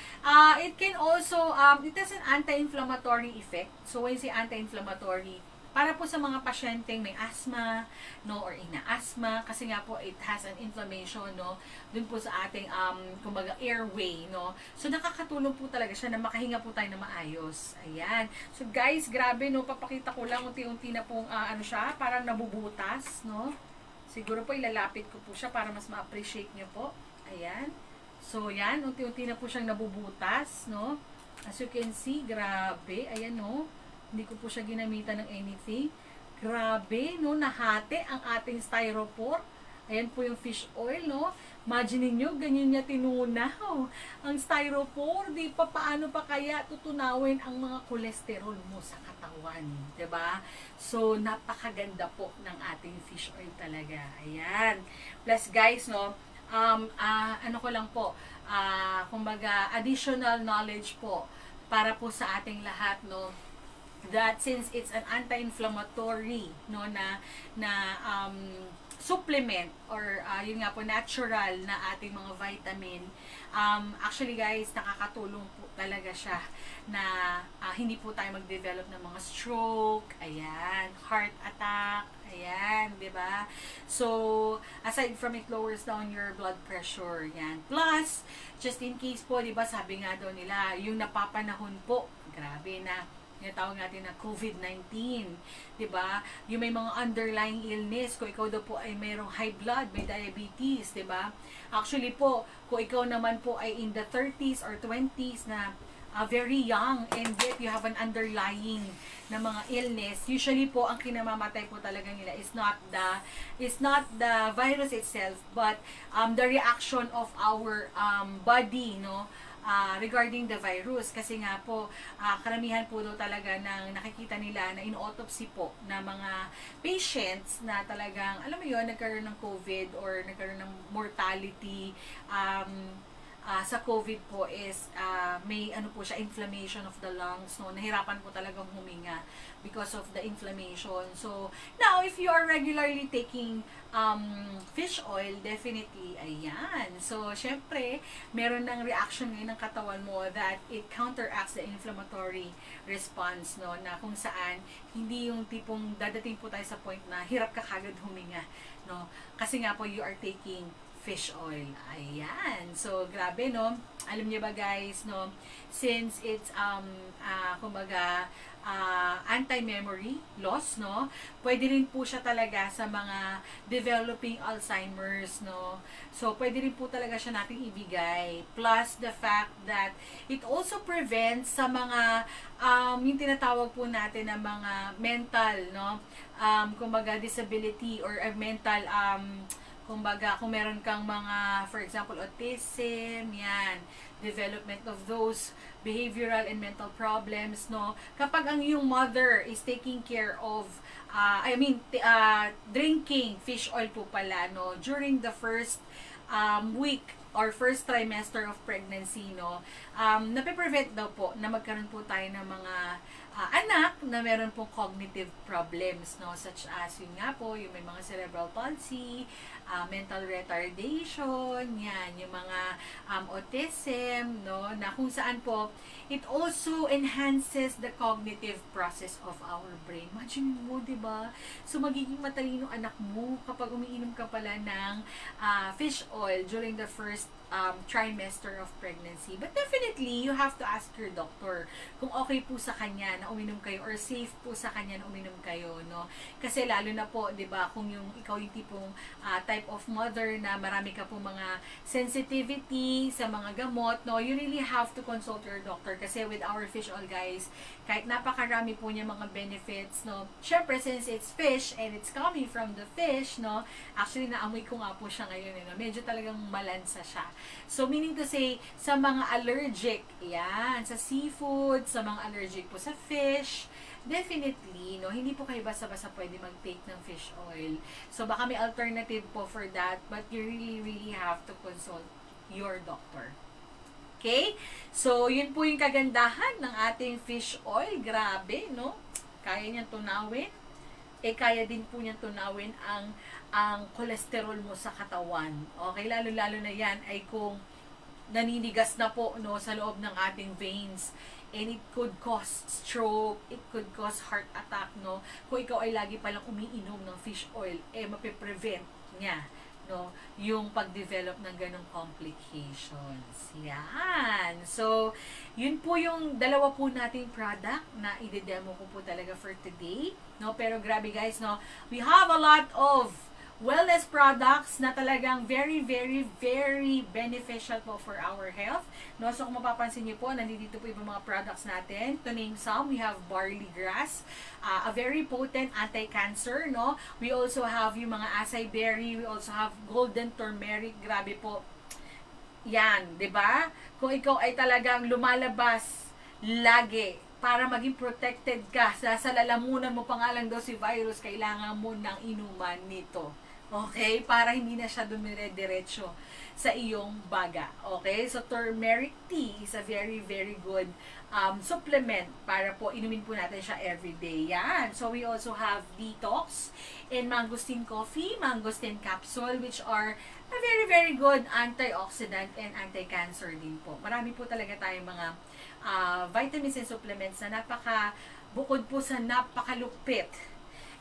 It can also, it has an anti-inflammatory effect. So, when you say anti-inflammatory, para po sa mga pasyenteng may asthma, no, or ina-asthma, kasi nga po it has an inflammation, no, dun po sa ating kumbaga airway, no. So nakakatulong po talaga siya na makahinga po tayo na maayos. Ayan. So guys, grabe, no, papakita ko lang unti-unti na pong ano siya, parang nabubutas, no. Siguro po ilalapit ko po siya para mas ma-appreciate niyo po. Ayan. So yan, unti-unti na po siyang nabubutas, no. As you can see, grabe, ayan, no. Hindi ko po siya ginamitan ng anything. Grabe, no? Nahati ang ating styrofoam. Ayan po yung fish oil, no? Imagine niyo, ganyan niya tinunaw. Ang styrofoam, di pa paano pa kaya tutunawin ang mga kolesterol mo sa katawan. Diba? So, napakaganda po ng ating fish oil talaga. Ayan. Plus, guys, no? Ano ko lang po, kumbaga, additional knowledge po para po sa ating lahat, no? That since it's an anti-inflammatory, no, na supplement or yun nga po, natural na ating mga vitamin, actually guys, nakakatulong po talaga siya na hindi po tayo mag-develop ng mga stroke, ayan, heart attack, ayan, di ba? So, aside from it lowers down your blood pressure, yan. Plus, just in case po, di ba, sabi nga daw nila, yung napapanahon po, grabe na, yung tawag natin na COVID-19, diba? Yung may mga underlying illness, kung ikaw daw po ay mayroong high blood, may diabetes, diba? Actually po, kung ikaw naman po ay in the 30s or 20s na very young and yet you have an underlying na mga illness, usually po ang kinamamatay po talaga nila is not the virus itself, but the reaction of our body, no? regarding the virus. Kasi nga po, karamihan po daw talaga ng nakikita nila na in-autopsy po na mga patients na talagang, alam mo yun, nagkaroon ng COVID or nagkaroon ng mortality sa COVID po is may ano po siya, inflammation of the lungs, no? Nahirapan po talagang huminga because of the inflammation. So, now, if you are regularly taking fish oil, definitely, ayan. So, syempre, meron ng reaction ngayon ng katawan mo that it counteracts the inflammatory response, no? Na kung saan, hindi yung tipong dadating po tayo sa point na hirap ka kagad huminga, no? Kasi nga po, you are taking fish oil. Ayan. So, grabe, no? Alam niyo ba, guys, no? Since it's, kumbaga, anti-memory loss, no? Pwede rin po siya talaga sa mga developing Alzheimer's, no? So, pwede rin po talaga siya nating ibigay. Plus, the fact that it also prevents sa mga, yung tinatawag po natin na mga mental, no? Kumbaga, disability or mental, kumbaga, kung meron kang mga, for example, autism, yan, development of those behavioral and mental problems, no? Kapag ang yung mother is taking care of, drinking fish oil po pala, no? During the first week or first trimester of pregnancy, no? Nape-prevent daw po na magkaroon po tayo ng mga anak na meron pong cognitive problems, no? Such as, yun nga po, yung may mga cerebral palsy, mental retardation, yan, yung mga autism, no? Na kung saan po, it also enhances the cognitive process of our brain. Imagine mo, diba? So, magiging matalino anak mo kapag umiinom ka pala ng fish oil during the first trimester of pregnancy. But definitely, you have to ask your doctor kung okay po sa kanya na uminom kayo or safe po sa kanya na uminom kayo, no? Kasi lalo na po, 'di ba, kung yung ikaw yung tipong type of mother na marami ka po mga sensitivity sa mga gamot, no? You really have to consult your doctor kasi with our fish oil, guys, kahit napakarami po niya mga benefits, no? Syempre, since it's fish and it's coming from the fish, no? Actually, naamoy ko nga po siya ngayon, no? Medyo talagang malansa siya. So, meaning to say, sa mga allergic, yan, sa seafood, sa mga allergic po sa fish, definitely, no, hindi po kayo basta-basta pwede mag-take ng fish oil. So, baka may alternative po for that, but you really have to consult your doctor. Okay? So, yun po yung kagandahan ng ating fish oil. Grabe, no? Kaya niyang tunawin. Kaya din po niyang tunawin ang cholesterol mo sa katawan. Okay, lalo-lalo na yan ay kung naninigas na po, no, sa loob ng ating veins. And it could cause stroke, it could cause heart attack, no. Kung ikaw ay lagi palang umiinom ng fish oil, mape-prevent niya, no, yung pag-develop ng ganong complications. Yan. So, yun po yung dalawa po nating product na i-demo ko po talaga for today, no. Pero grabe, guys, no, we have a lot of wellness products na talagang very beneficial po for our health, no? So, kung mapapansin niyo po, nandito po yung mga products natin. To name some, we have barley grass, a very potent anti-cancer, no? We also have yung mga acai berry, we also have golden turmeric. Grabe po. Yan, 'di ba? Kung ikaw ay talagang lumalabas lagi para maging protected ka sa lalamunan mo pa nga lang daw si virus, kailangan mo ng inuman nito. Okay? Para hindi na siya dumire-diretso sa iyong baga. Okay? So, turmeric tea is a very good supplement para po inumin po natin siya everyday. Yan. So, we also have detox and mangosteen coffee, mangosteen capsule, which are a very good antioxidant and anti-cancer din po. Marami po talaga tayong mga vitamins and supplements na bukod po sa napakalupit,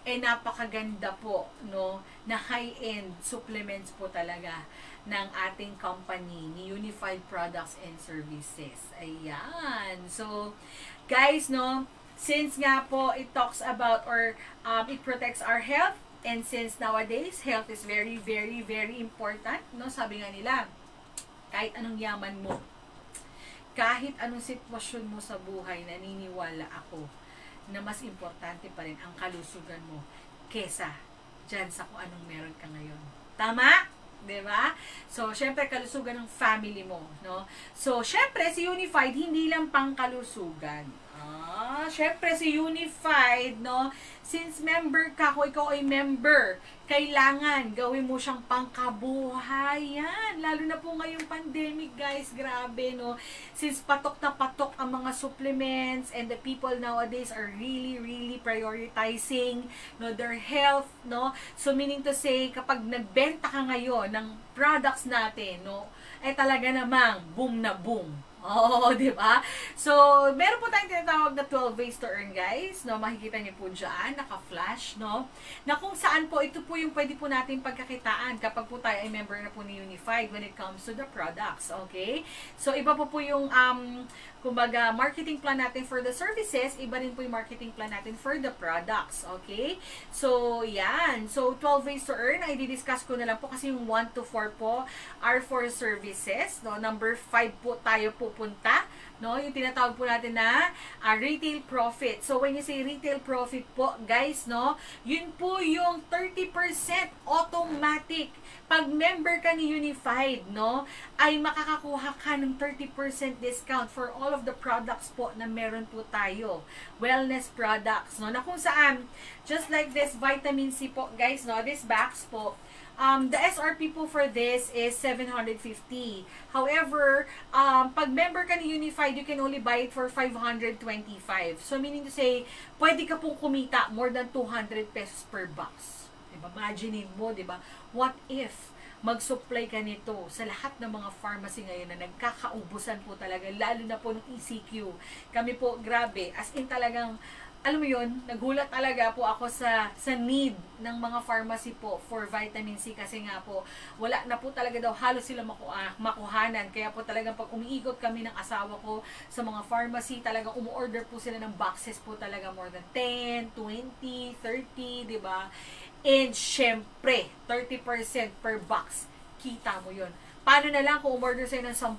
napakaganda po, no, na high-end supplements po talaga ng ating company, ni Unified Products and Services. Ayan. So, guys, no, since nga po it talks about or it protects our health, and since nowadays, health is very important, no, sabi nga nila, kahit anong yaman mo, kahit anong sitwasyon mo sa buhay, naniniwala ako na mas importante pa rin ang kalusugan mo kesa dyan sa kung anong meron ka ngayon. Tama? 'di ba? So, syempre kalusugan ng family mo, no? So, syempre si Unified hindi lang pangkalusugan. Syempre si Unified, no? Since member ka, kung ikaw ay member, kailangan gawin mo siyang pangkabuhayan. Lalo na po ngayong pandemic, guys, grabe, no? Since patok na patok ang mga supplements and the people nowadays are really prioritizing, no, their health, no? So meaning to say, kapag nagbenta ka ngayon ng products natin, no, eh talaga namang boom na boom. Oo, di ba? So, meron po tayong tinatawag na 12 ways to earn, guys. No, makikita niyo po dyan, naka-flash, no? Na kung saan po, ito po yung pwede po natin pagkakitaan kapag po tayo ay member na po ni Unified when it comes to the products, okay? So, iba po yung, kumbaga, marketing plan natin for the services, iba rin po yung marketing plan natin for the products, okay? So, yan. So, 12 ways to earn, ay di-discuss ko na lang po kasi yung 1 to 4 po are for services, no? Number 5 po tayo pupunta, no? Yung tinatawag po natin na retail profit. So, when you say retail profit po, guys, no? Yun po yung 30% automatic. Pag member ka ni Unified, no, ay makakakuha ka ng 30% discount for all of the products po na meron po tayo. Wellness products, no, na kung saan, just like this vitamin C po, guys, no, this box po, the SRP po for this is 750. However, pag member ka ni Unified, you can only buy it for 525. So, meaning to say, pwede ka pong kumita more than 200 pesos per box. Diba? Imagine mo, diba? What if mag-supply ka nito sa lahat ng mga pharmacy ngayon na nagkakaubusan po talaga, lalo na po ng ECQ. Kami po, grabe, as in talagang, alam mo yun, nagulat talaga po ako sa need ng mga pharmacy po for vitamin C kasi nga po, wala na po talaga daw halos sila makuhanan. Kaya po talagang pag umiikot kami ng asawa ko sa mga pharmacy, talagang umu-order po sila ng boxes po talaga more than 10, 20, 30, di ba? And syempre, 30% per box. Kita mo yun. Paano na lang kung umorder sa'yo ng 10?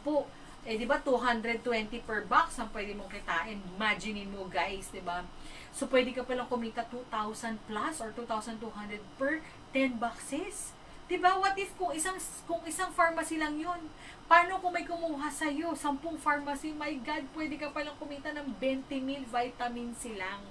Eh, di ba, 220 per box ang pwede mong kitain. Imagine mo, guys, di ba? So, pwede ka palang kumita 2,000 plus or 2,200 per 10 boxes. Di ba? What if kung isang pharmacy lang yun? Paano kung may kumuha sa'yo? 10 pharmacy, my God, pwede ka palang kumita ng 20,000 vitamin C lang.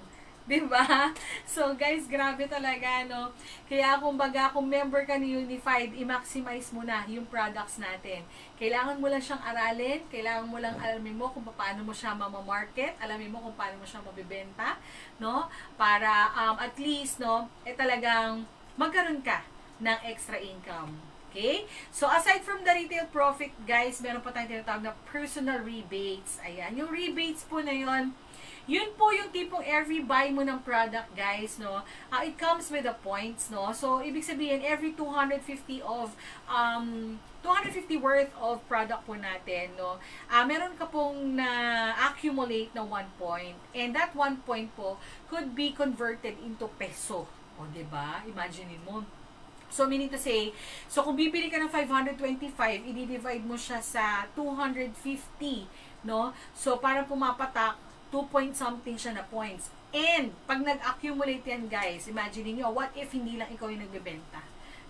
Diba? So, guys, grabe talaga, no? Kaya, kumbaga, kung member ka ni Unified, i-maximize mo na yung products natin. Kailangan mo lang siyang aralin, kailangan mo lang alamin mo kung paano mo siya mamamarket, alamin mo kung paano mo siya mabibenta, no? Para, at least, no, talagang magkaroon ka ng extra income. Okay? So, aside from the retail profit, guys, meron pa tayong tinatawag na personal rebates. Ayan. Yung rebates po na yun po yung tipong every buy mo ng product, guys, no? It comes with the points, no? So, ibig sabihin, every 250 worth of product po natin, no? Meron ka pong na-accumulate na 1 point. And that 1 point po could be converted into peso. O, diba? Imagine mo. So, meaning to say, so kung bibili ka ng 525, i-divide mo siya sa 250, no? So, parang pumapatak, 2 point something siya na points. And, pag nag-accumulate yan, guys, imagine niyo, what if hindi lang ikaw yung nagbebenta?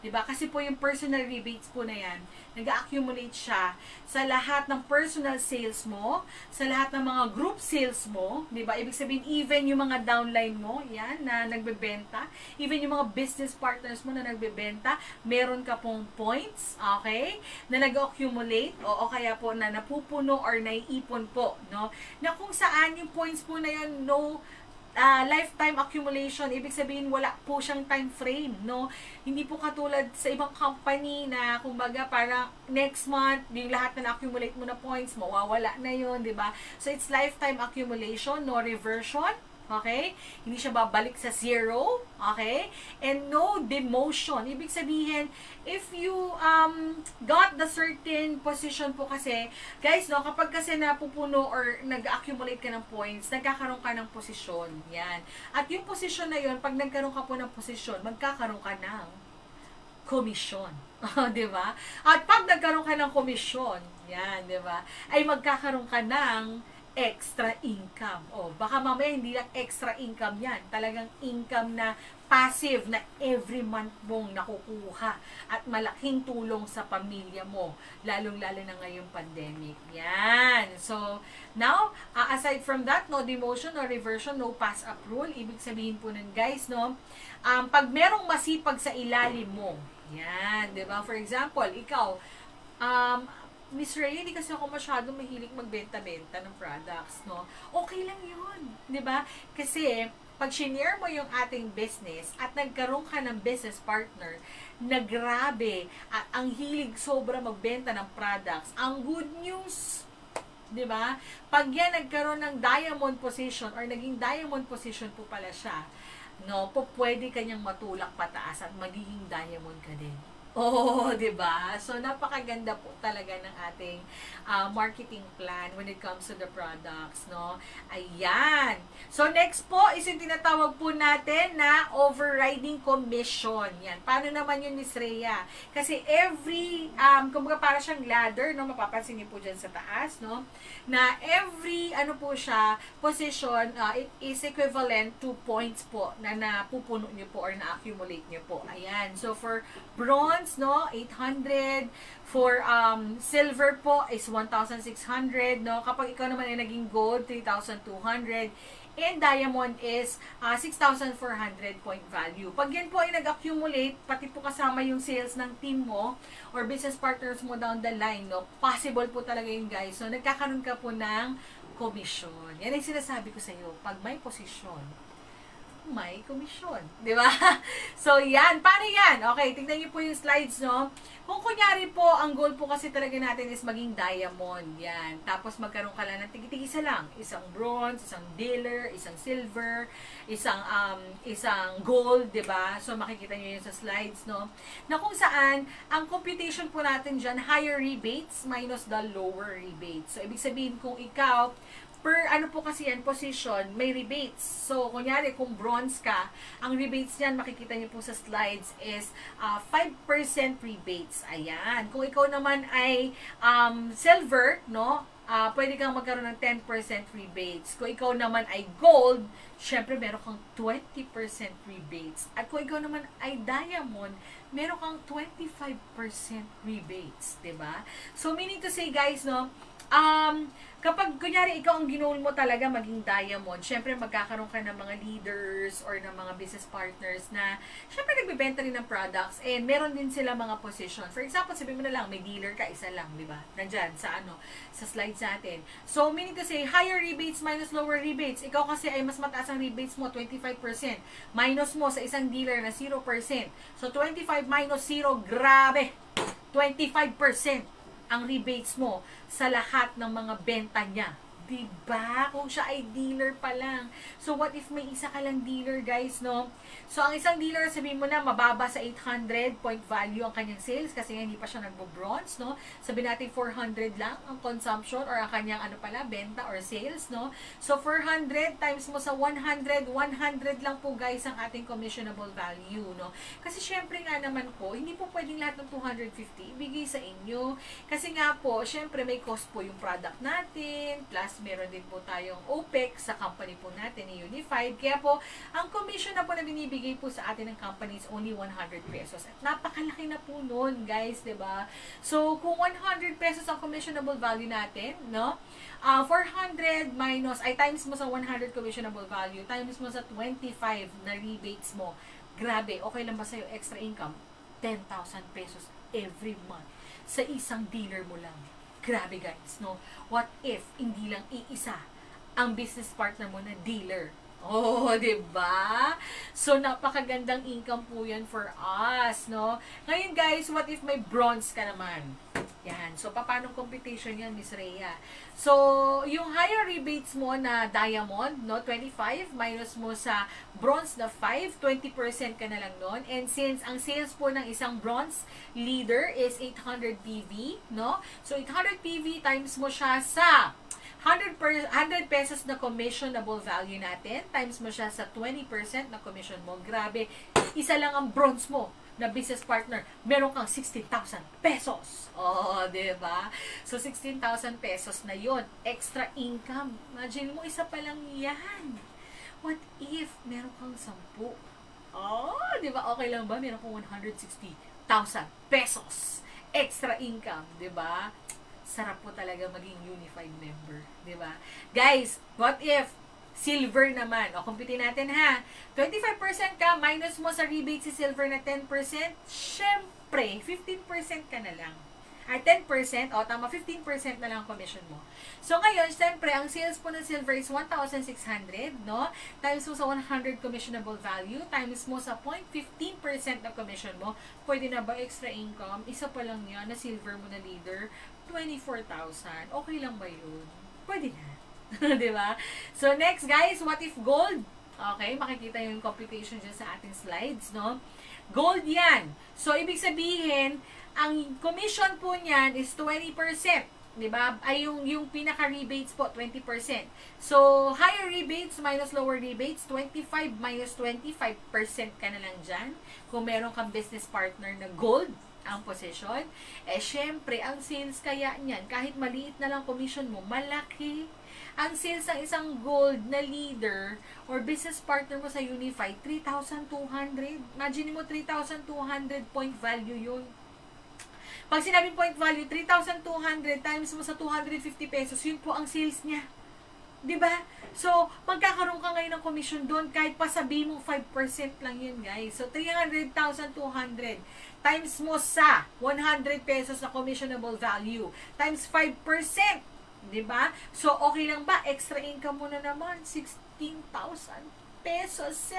Diba? Kasi po yung personal rebates po na yan, nag-accumulate siya sa lahat ng personal sales mo, sa lahat ng mga group sales mo, diba? Ibig sabihin, even yung mga downline mo, yan, na nagbebenta, even yung mga business partners mo na nagbebenta, meron ka pong points, okay? Na nag-accumulate, o kaya po na napupuno or naiipon po, no? Na kung saan yung points po na yan, no, lifetime accumulation, ibig sabihin wala po siyang time frame, no? Hindi po katulad sa ibang company na kumbaga para next month, yung lahat na na-accumulate mo na points, mawawala na yun, di ba? So, it's lifetime accumulation, no reversion, okay? Hindi siya babalik sa zero, okay? And no demotion. Ibig sabihin, if you got the certain position po kasi, guys, no, kapag kasi napupuno or nag-accumulate ka ng points, nagkakaroon ka ng posisyon. Yan. At yung posisyon na yun, pag nagkaroon ka po ng posisyon, magkakaroon ka ng komisyon. Di ba? At pag nagkaroon ka ng komisyon, yan, di ba? Ay magkakaroon ka ng extra income. O, baka mamaya hindi lang extra income yan. Talagang income na passive na every month mong nakukuha at malaking tulong sa pamilya mo, lalong-lalo na ngayong pandemic. Yan. So, now, aside from that, no demotion, no reversion, no pass-up rule, ibig sabihin po nun guys, no, pag merong masipag sa ilalim mo, yan, di ba? For example, ikaw, Miss Ray, hindi kasi ako masyadong mahilig magbenta-benta ng products, no? Okay lang yun, di ba? Kasi, pag shinare mo yung ating business at nagkaroon ka ng business partner na grabe at ang hilig sobra magbenta ng products, ang good news, di ba? Pag yan nagkaroon ng diamond position or naging diamond position po pala siya, no, po pwede kanyang matulak pataas at magiging diamond ka din. Oh, 'di ba? So napakaganda po talaga ng ating marketing plan when it comes to the products, no? Ayan. So next po is yung tinatawag po natin na overriding commission. Yan. Paano naman yun, Miss Rhea? Kasi every kumbaga para siyang ladder, no, mapapansin niyo po diyan sa taas, no, na every ano po siya, position, it is equivalent to points po na napupuno niyo po or na-accumulate niyo po. Ayan. So for bronze, no, 800. For silver po is 1,600, no. Kapag ikaw naman ay naging gold, 3,200. And diamond is 6,400 point value. Pag yan po ay nag-accumulate, pati po kasama yung sales ng team mo or business partners mo down the line, no, possible po talaga yun guys. So nagkakaroon ka po ng commission. Yan ang sinasabi ko sa iyo. Pag may posisyon, may komisyon. Di ba? So, yan. Paano yan? Okay, tignan niyo po yung slides, no? Kung kunyari po, ang goal po kasi talaga natin is maging diamond. Yan. Tapos, magkaroon ka lang ng tig-isa lang. Isang bronze, isang dealer, isang silver, isang gold, di ba? So, makikita niyo yun sa slides, no? Na kung saan, ang computation po natin dyan, higher rebates minus the lower rebates. So, ibig sabihin, kung ikaw, per ano po kasi yan, position, may rebates. So, kunyari, kung bronze ka, ang rebates niyan, makikita niyo po sa slides, is 5% rebates. Ayan. Kung ikaw naman ay silver, no, pwede kang magkaroon ng 10% rebates. Kung ikaw naman ay gold, syempre, meron kang 20% rebates. At kung ikaw naman ay diamond, meron kang 25% rebates. Diba? So, meaning to say, guys, no, kapag kunyari ikaw ang ginol mo talaga maging diamond, syempre magkakaroon ka ng mga leaders or ng mga business partners na syempre nagbebenta rin ng products and meron din sila mga position. For example, sabihin mo na lang, may dealer ka, isa lang, di ba? Nandyan, sa sa slides natin. So, meaning to say, higher rebates minus lower rebates. Ikaw kasi ay mas mataas ang rebates mo, 25%. Minus mo sa isang dealer na 0%. So, 25 minus 0, grabe! 25% ang rebates mo sa lahat ng mga benta niya. Diba? Kung siya ay dealer pa lang. So, what if may isa ka lang dealer, guys, no? So, ang isang dealer, sabihin mo na, mababa sa 800 point value ang kanyang sales kasi hindi pa siya nagbo-bronze, no? Sabihin natin 400 lang ang consumption or ang kanyang benta or sales, no? So, 400 times mo sa 100, 100 lang po, guys, ang ating commissionable value, no? Kasi, syempre nga naman po, hindi po pwedeng lahat ng 250 ibigay sa inyo. Kasi nga po, syempre may cost po yung product natin, plus meron din po tayong OPEX sa company po natin ni Unified. Kaya po, ang commission na po na binibigay po sa atin ng company is only 100 pesos. At napakalaki na po nun, guys, diba? So, kung 100 pesos ang commissionable value natin, no? 400 minus, times mo sa 100 commissionable value, times mo sa 25 na rebates mo. Grabe, okay lang ba sa'yo extra income? 10,000 pesos every month sa isang dealer mo lang. Grabe, guys, no? What if hindi lang iisa ang business partner mo na dealer? Oh, 'di ba? So napakagandang income po 'yan for us, no? Ngayon, guys, what if may bronze ka naman? Yan. So paano computation 'yan, Miss Rhea? So, yung higher rebates mo na diamond, no, 25 minus mo sa bronze na 5, 20% ka na lang doon. And since ang sales po ng isang bronze leader is 800 PV, no? So 800 PV times mo siya sa 100 pesos na commissionable value natin, times mo siya sa 20% na commission mo. Grabe, isa lang ang bronze mo na business partner, meron kang 16,000 pesos. Oh, diba? So, 16,000 pesos na yon, extra income. Imagine mo, isa pa lang yan. What if meron kang 10? Oh, di ba? Okay lang ba? Meron kong 160,000 pesos extra income, di ba? Sarap po talaga maging unified member, di ba? Guys, what if silver naman? O, kumpitin natin ha. 25% ka, minus mo sa rebate si silver na 10%, syempre, 15% ka na lang. Ay, 10%, o tama, 15% na lang ang commission mo. So, ngayon, syempre, ang sales po ng silver is 1,600, no? Times mo sa 100 commissionable value, times mo sa 0.15% na commission mo, pwede na ba extra income? Isa pa lang yan, na silver mo na leader, 24,000. Okay lang ba yun? Pwede na. Diba? So, next, guys, what if gold? Okay, makikita yung computation dyan sa ating slides, no? Gold yan. So, ibig sabihin, ang commission po niyan is 20%. Diba? Ay, yung pinaka-rebates po, 20%. So, higher rebates minus lower rebates, 25 minus 25% ka na lang dyan. Kung meron kang business partner na gold ang position, eh, syempre, ang sales kaya niyan, kahit maliit na lang commission mo, malaki. Ang sales ng isang gold na leader or business partner mo sa Unified, 3,200. Imagine mo, 3,200 point value yun. Pag sinabing point value, 3,200 times mo sa 250 pesos, yun po ang sales niya. Diba? So, magkakaroon ka ngayon ng commission doon, kahit pa sabihin mo 5% lang yun, guys. So, 300,200 times mo sa 100 pesos na commissionable value times 5%. Diba? So, okay lang ba? Extra income mo na naman, 16,000 pesos,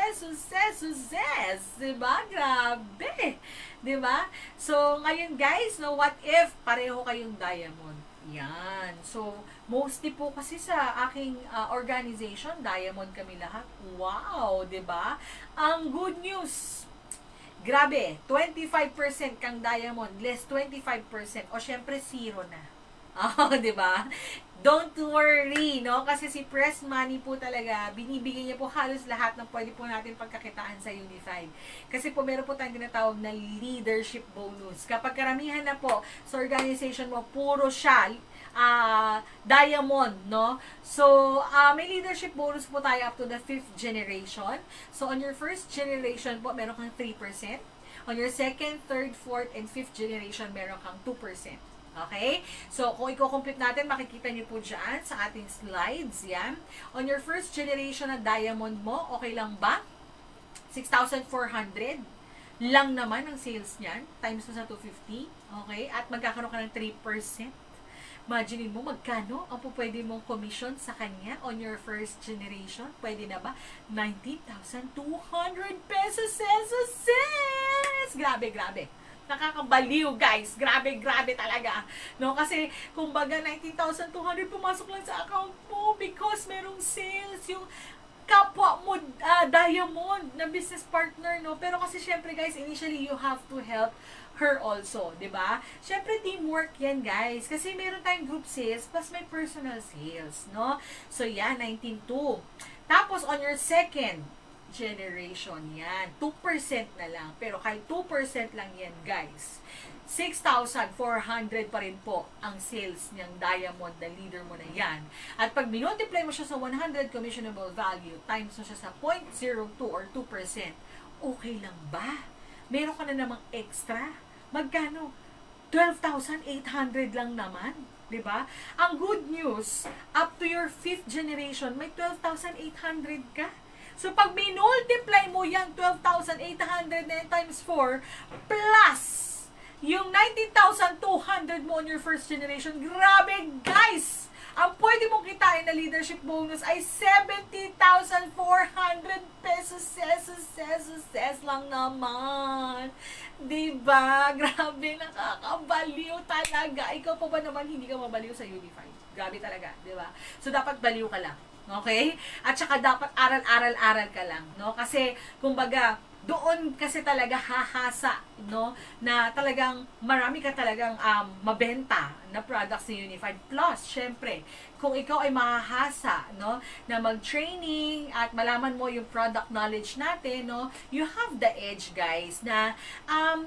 diba? Grabe! Diba? So, ngayon guys, no, what if pareho kayong diamond? Yan. So, mostly po kasi sa aking organization, diamond kami lahat. Wow! Diba? Ang good news, grabe, 25% kang diamond, less 25%, o syempre zero na. Oh, diba? Don't worry, no? Kasi si Press Money po talaga, binibigay niya po halos lahat ng pwede po natin pagkakitaan sa Unified. Kasi po meron po tayong tinatawag na leadership bonus. Kapag karamihan na po sa organization mo, puro siya, diamond, no? So, may leadership bonus po tayo up to the 5th generation. So, on your first generation po, meron kang 3%. On your second, third, fourth, and 5th generation, meron kang 2%. Okay? So, kung i-compute natin, makikita nyo po dyan sa ating slides. Yan. On your first generation na diamond mo, okay lang ba? 6,400 lang naman ang sales niyan. Times mo sa 250. Okay? At magkakaroon ka ng 3%. Imagine mo, magkano ang pwede mong commission sa kanya on your first generation? Pwede na ba? 19,200 pesos! Grabe, grabe. Nakakabaliw, guys. Grabe, grabe talaga. No? Kasi, kumbaga, 19,200 pumasok lang sa account mo because merong sales. Yung kapwa mo, diamond na business partner, no? Pero kasi, syempre, guys, initially, you have to help her also, di ba? Syempre, teamwork yan, guys. Kasi meron tayong group sales, plus may personal sales, no? So, yan, 19,200. Tapos, on your second generation, yan. 2% na lang. Pero kahit 2% lang yan, guys. 6,400 pa rin po ang sales niyang diamond na leader mo na yan. At pag minultiply mo siya sa 100 commissionable value, times mo siya sa 0.02 or 2%, okay lang ba? Meron ka na namang extra? Magkano? 12,800 lang naman. Diba? Ang good news, up to your 5th generation, may 12,800 ka. So, pag minultiply mo yung 12,800 na times 4, plus yung 19,200 mo on your first generation, grabe, guys! Ang pwede mong kitain na leadership bonus ay 70,400 pesos lang naman. Diba? Grabe, nakakabaliw talaga. Ikaw pa ba naman hindi ka mabaliw sa Unified? Grabe talaga, diba? So, dapat baliw ka lang. Okay? At saka dapat aral ka lang, no? Kasi, kumbaga, doon kasi talaga hahasa, no? Na talagang marami ka talagang mabenta na products ni Unified. Plus, syempre, kung ikaw ay mahahasa, no? Na mag-training at malaman mo yung product knowledge natin, no? You have the edge, guys, na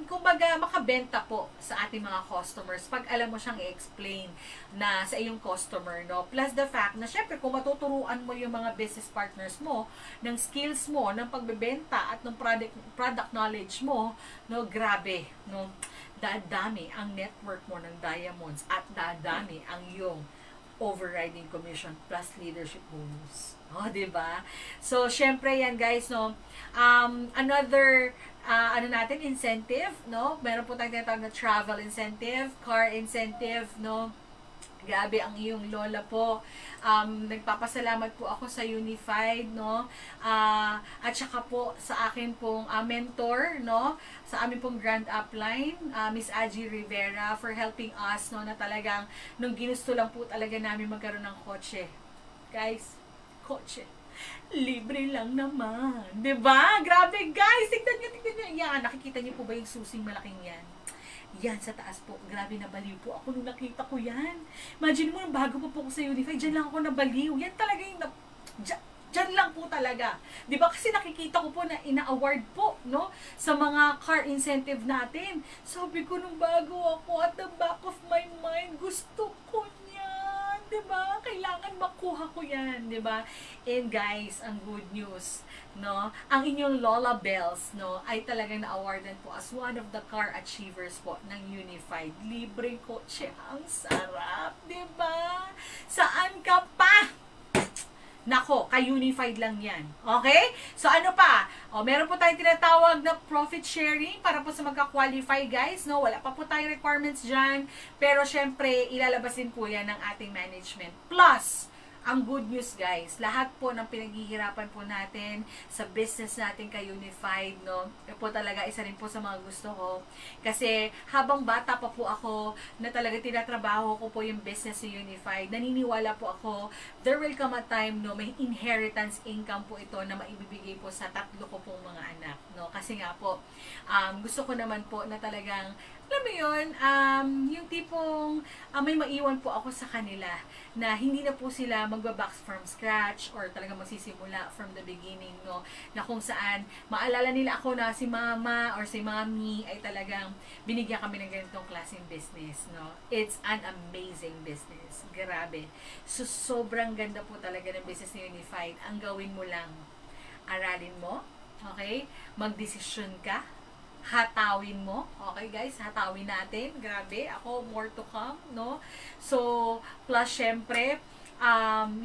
kumbaga makabenta po sa ating mga customers pag alam mo siyang i-explain na sa iyong customer, no? Plus the fact na syempre kung matuturuan mo yung mga business partners mo ng skills mo ng pagbebenta at ng product product knowledge mo, no, grabe, no, dadami ang network mo ng diamonds at dadami ang iyong overriding commission plus leadership bonus. Oh, 'di ba? So, syempre yan guys, no. Another incentive, no? Meron po tayong tinatawag na travel incentive, car incentive, no? Grabe ang iyong lola po. Nagpapasalamat po ako sa Unified, no? At saka po sa akin pong mentor, no? Sa amin pong Grand Upline, Miss Aji Rivera, for helping us, no? Na talagang, nung ginusto lang po talaga namin magkaroon ng kotse. Guys, kotse. Libre lang naman. 'Di ba? Grabe guys, tignan niyo. Yan, nakikita niyo po ba yung susing malaking yan? Yan, sa taas po. Grabe, nabaliw po ako nung nakita ko yan. Imagine mo, bago pa po ako sa Unify, dyan lang ako nabaliw. Yan talaga yung, dyan lang po talaga. Di ba? Kasi nakikita ko po na ina-award po, no? Sa mga car incentive natin. Sabi ko nung bago ako, at the back of my mind, gusto ko yan. Di ba? Kailangan makuha ko yan. Di ba? And guys, ang good news, no, ang inyong Lola Bells, no, ay talagang na-awardan po as one of the car achievers po ng Unified. Libre kotse, ang sarap, di ba? Saan ka pa? Nako, ka-Unified lang yan. Okay? So, ano pa? O, meron po tayong tinatawag na profit sharing para po sa magka-qualify, guys. No? Wala pa po tayong requirements dyan. Pero, syempre, ilalabasin po yan ng ating management. Plus, ang good news guys, lahat po ng pinaghihirapan po natin sa business natin ka-Unified, no? E po talaga isa rin po sa mga gusto ko. Kasi habang bata pa po ako, na talaga tinatrabaho ko po yung business ni Unified, naniniwala po ako, there will come a time, no, may inheritance income po ito na maibibigay po sa tatlo ko pong mga anak, no? Kasi nga po, gusto ko naman po na talagang, alam mo yun, yung tipong may maiwan po ako sa kanila na hindi na po sila magbabox from scratch or talaga magsisimula from the beginning, no? Na kung saan maalala nila ako na si mama or si mommy ay talagang binigyan kami ng ganitong klaseng business, no? It's an amazing business. Grabe. So, sobrang ganda po talaga ng business ni Unified. Ang gawin mo lang, aralin mo, okay? Magdesisyon ka, hatawin mo. Okay guys, hatawin natin. Grabe, ako more to come, no? So, plus syempre,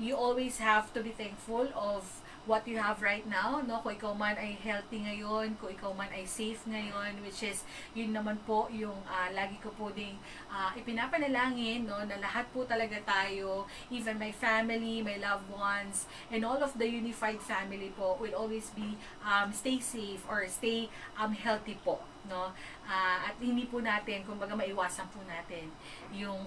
you always have to be thankful of what you have right now, no? Kung ikaw man ay healthy ngayon, kung ikaw man ay safe ngayon, which is, yun naman po yung lagi ko po ding ipinapanalangin, no? Na lahat po talaga tayo, even my family, my loved ones, and all of the Unified family po will always be stay safe or stay healthy po, no? At hindi po natin, kumbaga maiwasan po natin yung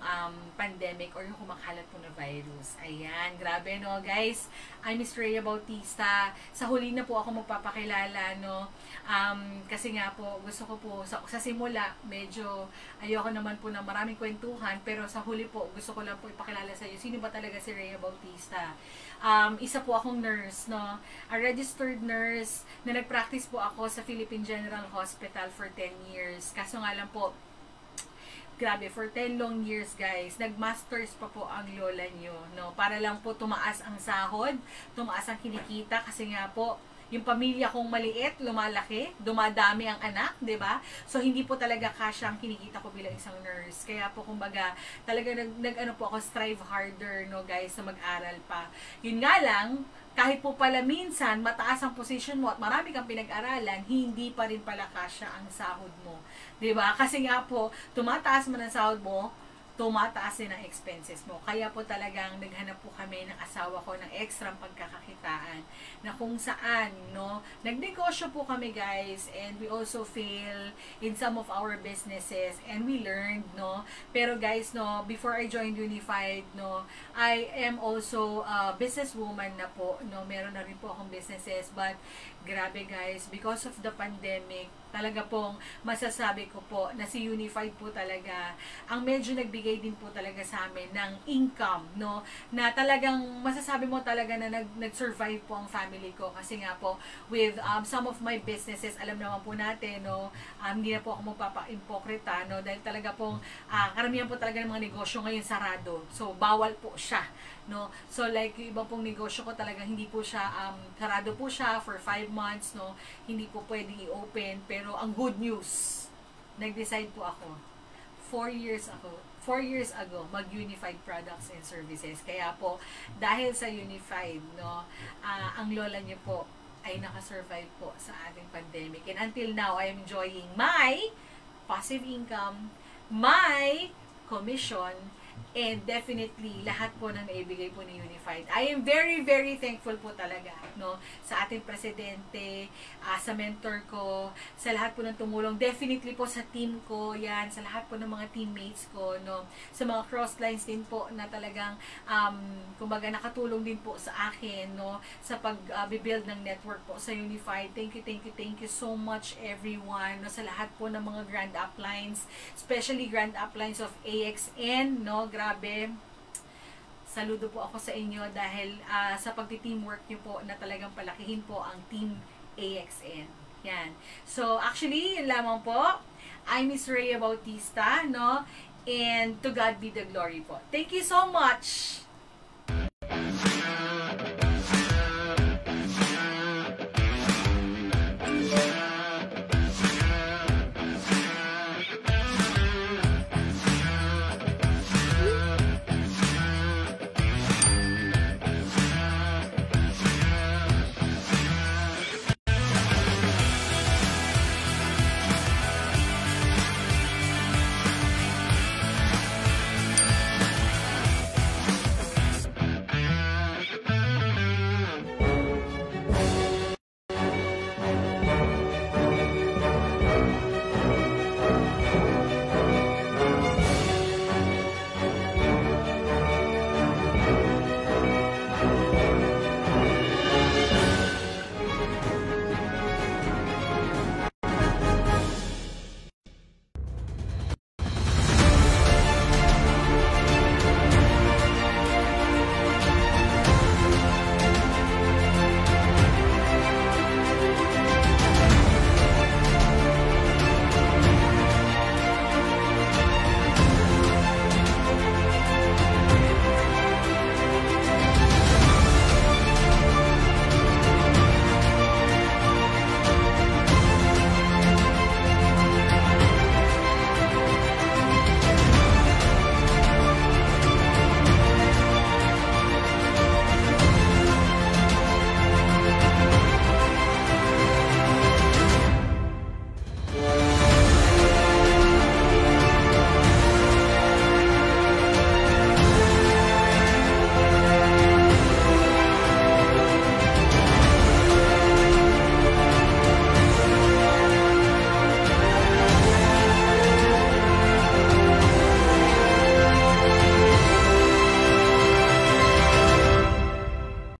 pandemic or yung kumakalat po na virus. Ayan, grabe, no, guys. I'm Miss Rhea Bautista. Sa huli na po ako magpapakilala, no. Kasi nga po, gusto ko po, sa simula, medyo ayoko naman po ng maraming kwentuhan, pero sa huli po, gusto ko lang po ipakilala sa iyo, sino ba talaga si Rhea Bautista? Isa po akong nurse, no. A registered nurse na nag-practice po ako sa Philippine General Hospital for 10 years. Kaso nga lang po, grabe, for 10 long years guys, nag-masters pa po ang lola nyo, no? Para lang po tumaas ang sahod, tumaas ang kinikita, kasi nga po, yung pamilya kong maliit, lumalaki, dumadami ang anak, 'di ba? So hindi po talaga kasya ang kinikita ko bilang isang nurse. Kaya po kumbaga, talaga nag-ano po ako, strive harder, no guys, na mag-aral pa. Yun nga lang, kahit po pala minsan mataas ang position mo at marami kang pinag-aralan, hindi pa rin pala kasya ang sahod mo. 'Di ba? Kasi nga po, tumataas man ang sahod mo, tumataas din ang expenses mo. Kaya po talagang naghanap po kami ng asawa ko ng extra pagkakakitaan na kung saan, no, nagnegosyo po kami guys, and we also fail in some of our businesses and we learned, no. Pero guys, no, before I joined Unified, no, I am also a businesswoman na po, no. Meron na rin po akong businesses, but grabe guys, because of the pandemic, talaga pong masasabi ko po na si Unified po talaga ang medyo nagbigay din po talaga sa amin ng income, no? Na talagang masasabi mo talaga na nag-survive po ang family ko kasi nga po with some of my businesses, alam naman po natin, no? Hindi na po ako magpapa-impokrita, no? Dahil talaga pong karamihan po talaga ng mga negosyo ngayon sarado. So, bawal po siya, no? So, like, yung iba pong negosyo ko talaga hindi po siya, sarado po siya for 5 months, no? Hindi po pwedeng i-open. Pero, ang good news, nag-decide po ako, 4 years ago, mag-Unified Products and Services. Kaya po, dahil sa Unified, no, ang lola niyo po ay nakasurvive po sa ating pandemic. And until now, I am enjoying my passive income, my commission, and definitely lahat po ng naibigay po ni Unified. I am very, very thankful po talaga, no, sa ating presidente, sa mentor ko, sa lahat po ng tumulong, definitely po sa team ko, yan, sa lahat po ng mga teammates ko, no, sa mga crosslines din po na talagang kumbaga nakatulong din po sa akin, no, sa pag-build ng network po sa Unified. Thank you so much everyone, no, sa lahat po ng mga grand uplines, especially grand uplines of AXN, no, grabe. Saludo po ako sa inyo dahil sa pagti-teamwork nyo po na talagang palakihin po ang Team AXN. Yan. So, actually, yun lamang po. I'm Miss Rhea Bautista, no? And to God be the glory po. Thank you so much!